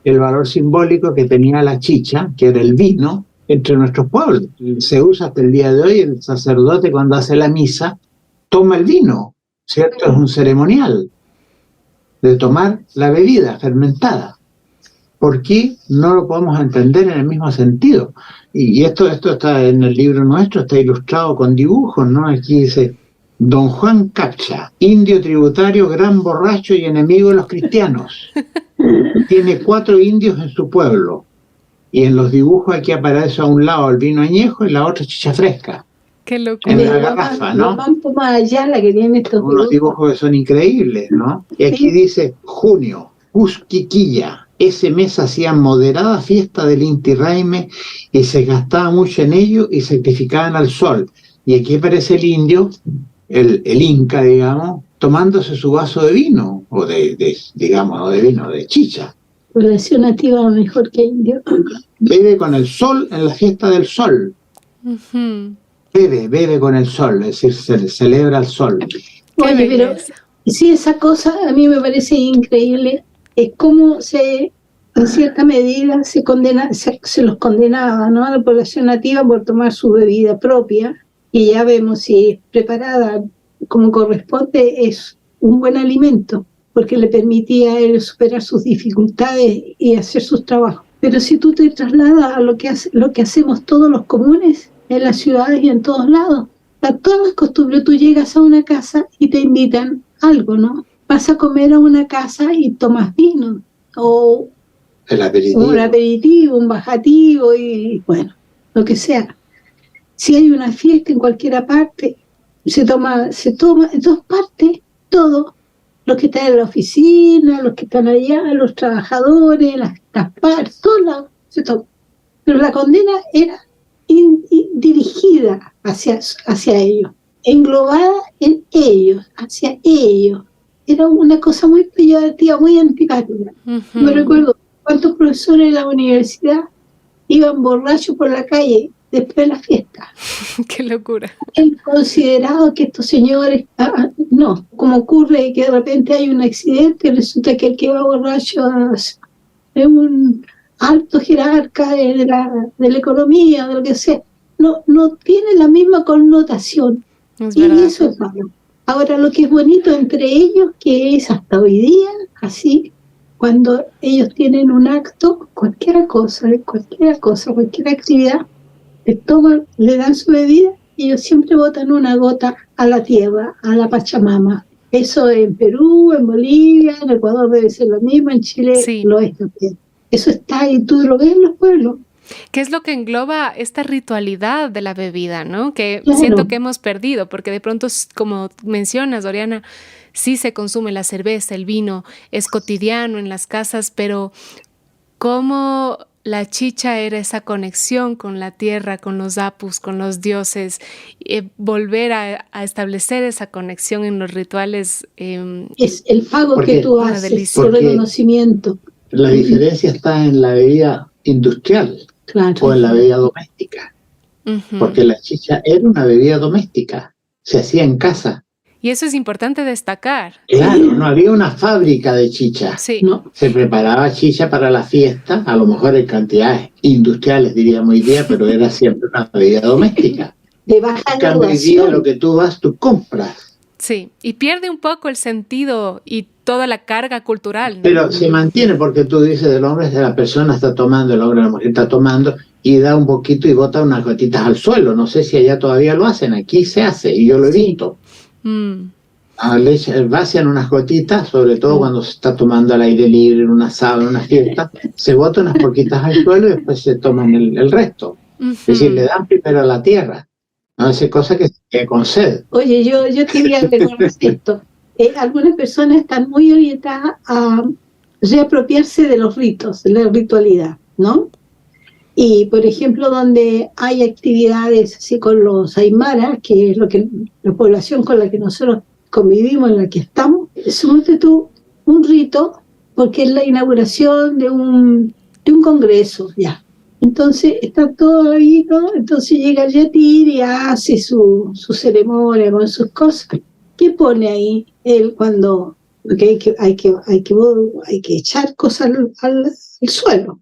el valor simbólico que tenía la chicha, que era el vino, entre nuestros pueblos? Se usa hasta el día de hoy, el sacerdote cuando hace la misa, toma el vino, ¿cierto? Es un ceremonial de tomar la bebida fermentada. ¿Por qué no lo podemos entender en el mismo sentido? Y esto está en el libro nuestro, está ilustrado con dibujos, ¿no? Aquí dice, Don Juan Capcha, indio tributario, gran borracho y enemigo de los cristianos. Tiene 4 indios en su pueblo. Y en los dibujos aquí aparece a un lado el vino añejo y la otra chicha fresca. Qué locura. En la garrafa, ¿no? Allá, la que tiene estos unos dibujos que son increíbles, ¿no? Y aquí dice, junio, Cusquiquilla. Ese mes hacían moderada fiesta del Inti Raymi y se gastaba mucho en ello y sacrificaban al sol. Y aquí aparece el indio, el inca, digamos, tomándose su vaso de vino, o de chicha. Población nativa mejor que indio. Bebe con el sol en la fiesta del sol. Bebe con el sol, es decir, se celebra el sol. Oye, pero sí, esa cosa a mí me parece increíble. Es como en cierta medida se los condenaba, ¿no?, a la población nativa por tomar su bebida propia, y ya vemos si es preparada como corresponde, es un buen alimento, porque le permitía a él superar sus dificultades y hacer sus trabajos. Pero si tú te trasladas a lo que hacemos todos los comunes, en las ciudades y en todos lados, a todas las costumbres, tú llegas a una casa y te invitan algo, ¿no? Vas a comer a una casa y tomas vino, o un aperitivo, un bajativo, y bueno, lo que sea. Si hay una fiesta en cualquier parte, se toma en todas partes, todo. Los que están en la oficina, los que están allá, los trabajadores, las partes, todos lados se toma. Pero la condena era dirigida hacia ellos, englobada en ellos, hacia ellos. Era una cosa muy peyorativa, muy antipática. Me recuerdo cuántos profesores de la universidad iban borrachos por la calle después de la fiesta. ¡Qué locura! Han considerado que estos señores, no, como ocurre que de repente hay un accidente y resulta que el que va borracho es un alto jerarca de la economía, de lo que sea, no tiene la misma connotación. Y eso es malo. Ahora, lo que es bonito entre ellos, que es hasta hoy día, así, cuando ellos tienen un acto, cualquier actividad, le dan su bebida, y ellos siempre botan una gota a la tierra, a la Pachamama. Eso en Perú, en Bolivia, en Ecuador debe ser lo mismo, en Chile lo es también. Eso está, y tú lo ves en los pueblos. ¿Qué es lo que engloba esta ritualidad de la bebida, ¿no? Que Claro. siento que hemos perdido, porque de pronto, como mencionas, Oriana, sí se consume la cerveza, el vino, es cotidiano en las casas, pero cómo la chicha era esa conexión con la tierra, con los apus, con los dioses, volver a establecer esa conexión en los rituales. Es el pago Porque- que tú Una haces, delicia. el Porque- reconocimiento. La diferencia está en la bebida industrial Claro. o en la bebida doméstica, Ujú. porque la chicha era una bebida doméstica, se hacía en casa. Y eso es importante destacar. Claro, no había una fábrica de chicha. Sí. No, Se preparaba chicha para la fiesta, a lo mejor en cantidades industriales, diríamos hoy día, pero era siempre una bebida doméstica. de baja En cambio, hoy día graduación. lo que tú vas, tú compras. Sí, y pierde un poco el sentido y toda la carga cultural, ¿no? Pero se mantiene porque tú dices del hombre, la persona está tomando, el hombre, la mujer está tomando y da un poquito y bota unas gotitas al suelo. No sé si allá todavía lo hacen, aquí se hace y yo lo he visto. Mm, Vacian unas gotitas, sobre todo cuando se está tomando al aire libre en una sala, en una fiesta, se botan unas poquitas al suelo y después se toman el resto. ujú. Es decir, le dan primero a la tierra. No hace cosa que se quede con sed. Oye, yo quería agregar esto. Algunas personas están muy orientadas a reapropiarse de los ritos, de la ritualidad, ¿no? Y, por ejemplo, donde hay actividades así con los aymaras, que es la población con la que nosotros convivimos, en la que estamos, suponte tú un rito, porque es la inauguración de un congreso, ya. Entonces está todo ahí, ¿no? Entonces llega el yatir y hace su ceremonia con sus cosas. ¿Qué pone ahí él cuando porque hay que echar cosas al suelo?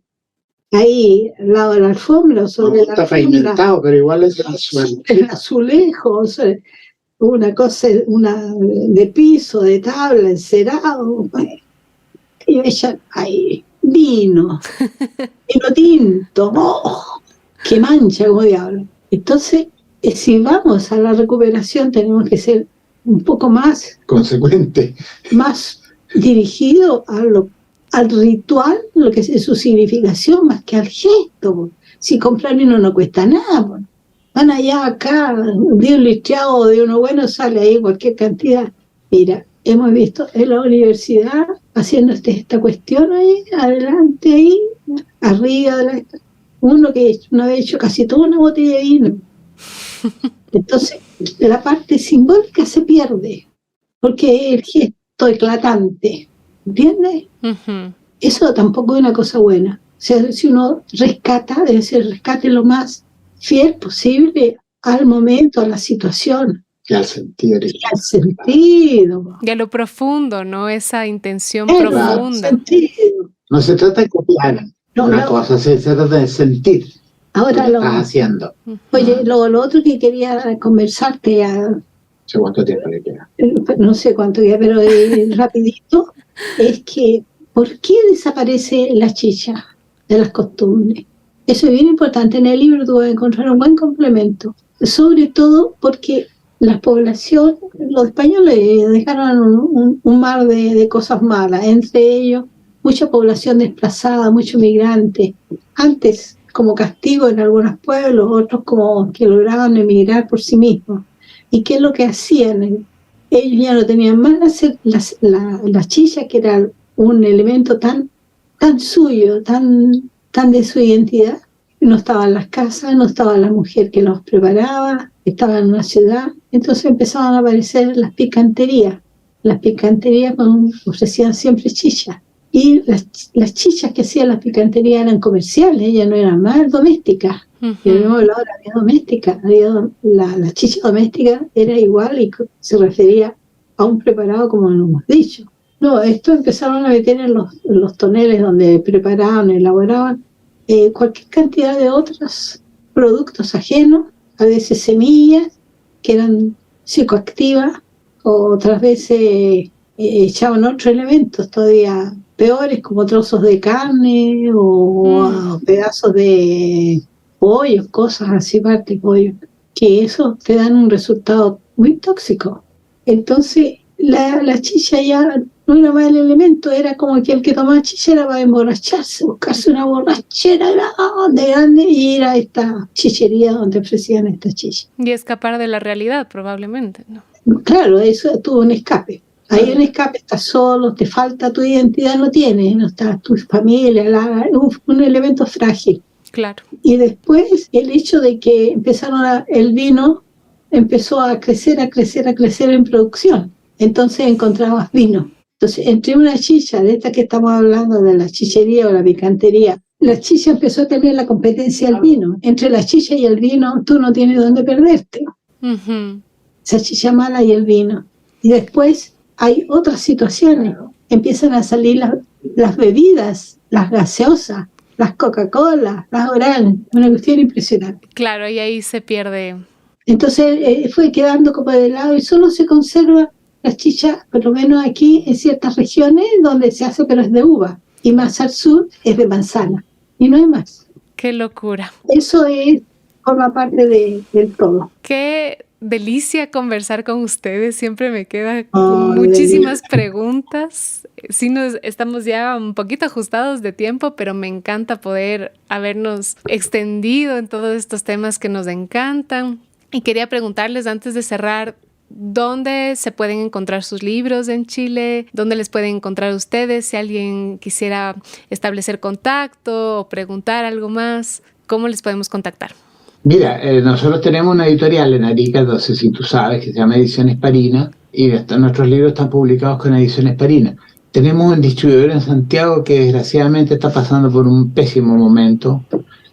Ahí, al lado de la alfombra, o sobre la Está alfombra, pavimentado, pero igual es el suelo. el azulejo, o sea, una cosa de piso, de tabla, encerado. Y ella, ahí, vino tinto, ¡oh! Que mancha como diablo. Entonces, si vamos a la recuperación, tenemos que ser un poco más Consecuente. dirigido al ritual, lo que es su significación, más que al gesto. Si comprar vino no cuesta nada. Van allá, acá, de un listreado de uno bueno sale ahí cualquier cantidad. Mira, hemos visto en la universidad haciendo esta cuestión ahí, adelante ahí, arriba de uno que no había hecho casi toda una botella de vino. Entonces, la parte simbólica se pierde, porque es el gesto eclatante, ¿entiendes? Ujú. Eso tampoco es una cosa buena. O sea, si uno rescata, debe ser rescate lo más fiel posible al momento, a la situación, Y al sentido. y al sentido. Y a lo profundo, ¿no? Esa intención Claro, profunda. sentido. No se trata de copiar No, una no. cosa, se trata de sentir Ahora lo que estás haciendo. Ujú. Oye, lo otro que quería conversarte, ¿Hace cuánto tiempo le queda? no sé cuánto ya, pero rapidito, es que ¿por qué desaparece la chicha de las costumbres? Eso es bien importante. En el libro tú vas a encontrar un buen complemento, sobre todo porque la población, los españoles dejaron un mar de cosas malas, entre ellos mucha población desplazada, muchos migrantes, antes como castigo en algunos pueblos, otros como que lograban emigrar por sí mismos. ¿Y qué es lo que hacían? Ellos ya no tenían más la chicha, que era un elemento tan suyo, tan de su identidad. No estaba en las casas, no estaba la mujer que los preparaba, estaba en una ciudad. Entonces empezaban a aparecer las picanterías. Las picanterías ofrecían siempre chicha. Y las chichas que hacían las picanterías eran comerciales, ellas no eran más domésticas. Ujú. Y habíamos hablado de la vida doméstica. La chicha doméstica era igual y se refería a un preparado, como lo hemos dicho. No, esto empezaron a meter en los toneles donde preparaban, elaboraban cualquier cantidad de otros productos ajenos, a veces semillas que eran psicoactivas, o otras veces echaban otros elementos todavía peores, como trozos de carne o pedazos de pollos, cosas así, parte de pollo, que eso te dan un resultado muy tóxico. Entonces, la chicha ya no era más el elemento, era como que el que tomaba chicha era para emborracharse, buscarse una borrachera grande y ir a esta chichería donde ofrecían esta chicha. Y escapar de la realidad, probablemente, ¿no? Claro, eso tuvo un escape. Ahí un escape, estás solo, te falta tu identidad, no tienes, no está tu familia, un elemento frágil. Claro. Y después el hecho de que el vino empezó a crecer en producción. Entonces encontrabas vino. Entonces, entre una chicha, de esta que estamos hablando, de la chichería o la picantería, la chicha empezó a tener la competencia del vino. Entre la chicha y el vino, tú no tienes dónde perderte. Uh-huh. Esa chicha mala y el vino. Y después hay otras situaciones. Empiezan a salir las bebidas, las gaseosas, las Coca-Cola, las Oral. Una cuestión impresionante. Claro, y ahí se pierde. Entonces fue quedando como de lado y solo se conserva la chicha, por lo menos aquí en ciertas regiones donde se hace, pero es de uva. Y más al sur es de manzana. Y no hay más. ¡Qué locura! Eso forma parte del todo. ¡Qué delicia conversar con ustedes! Siempre me quedan muchísimas preguntas. Sí, estamos ya un poquito ajustados de tiempo, pero me encanta poder habernos extendido en todos estos temas que nos encantan. Y quería preguntarles antes de cerrar, ¿dónde se pueden encontrar sus libros en Chile? ¿Dónde les pueden encontrar ustedes? Si alguien quisiera establecer contacto o preguntar algo más, ¿cómo les podemos contactar? Mira, nosotros tenemos una editorial en Arica, no sé si tú sabes, que se llama Ediciones Parina, y nuestros libros están publicados con Ediciones Parina. Tenemos un distribuidor en Santiago que desgraciadamente está pasando por un pésimo momento,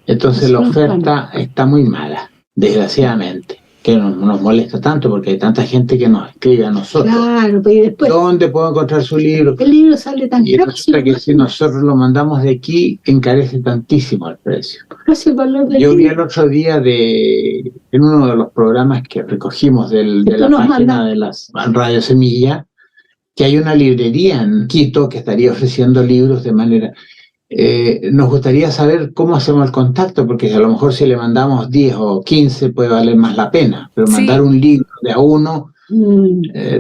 entonces la oferta está muy mala, desgraciadamente. Que nos molesta tanto porque hay tanta gente que nos escribe a nosotros. Claro, pues y después, ¿dónde puedo encontrar su libro? El libro sale tan y resulta que si nosotros lo mandamos de aquí, encarece tantísimo el precio. El valor del Yo vi libro. el otro día en uno de los programas que recogimos de la página de las Radio Semilla, que hay una librería en Quito que estaría ofreciendo libros de manera... nos gustaría saber cómo hacemos el contacto, porque a lo mejor si le mandamos 10 o 15 puede valer más la pena, pero mandar un libro de a uno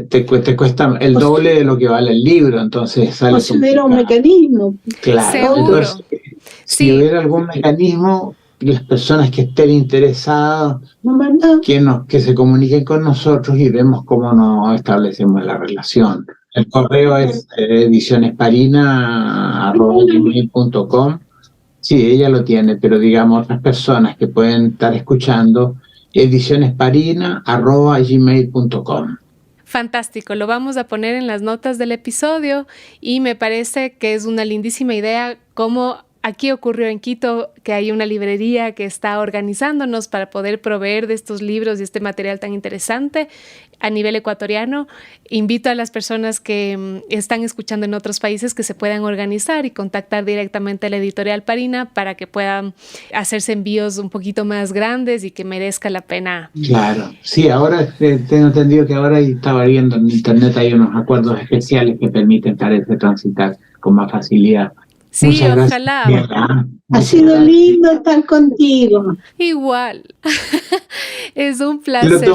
te cuesta el doble de lo que vale el libro, entonces sale si hubiera un mecanismo. Claro, entonces, si hubiera algún mecanismo, las personas que estén interesadas, que se comuniquen con nosotros y vemos cómo nos establecemos la relación. El correo es edicionesparina@gmail.com. Sí, ella lo tiene, pero digamos otras personas que pueden estar escuchando, edicionesparina@gmail.com. Fantástico, lo vamos a poner en las notas del episodio y me parece que es una lindísima idea cómo aquí ocurrió en Quito que hay una librería que está organizándonos para poder proveer de estos libros y este material tan interesante a nivel ecuatoriano. Invito a las personas que están escuchando en otros países que se puedan organizar y contactar directamente a la editorial Parina para que puedan hacerse envíos un poquito más grandes y que merezca la pena. Claro, sí, ahora tengo entendido que ahora estaba viendo en internet hay unos acuerdos especiales que permiten parece transitar con más facilidad. Sí, ojalá. Ha sido lindo estar contigo. Igual. Es un placer.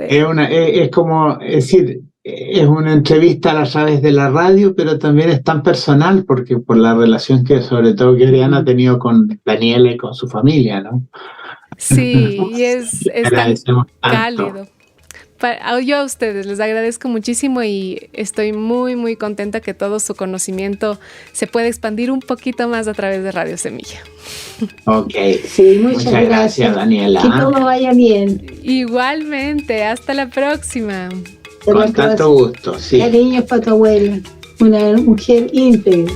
Es como decir, es una entrevista a través de la radio, pero también es tan personal porque por la relación que sobre todo que Oriana ha tenido con Daniela y con su familia, ¿no? Sí, y es tan cálido. Yo a ustedes les agradezco muchísimo y estoy muy, muy contenta que todo su conocimiento se pueda expandir un poquito más a través de Radio Semilla. Ok. Sí, muchas gracias, Daniela. Que todo vaya bien. Igualmente, hasta la próxima. Con tanto gusto, sí. Cariños para tu abuela, una mujer íntegra.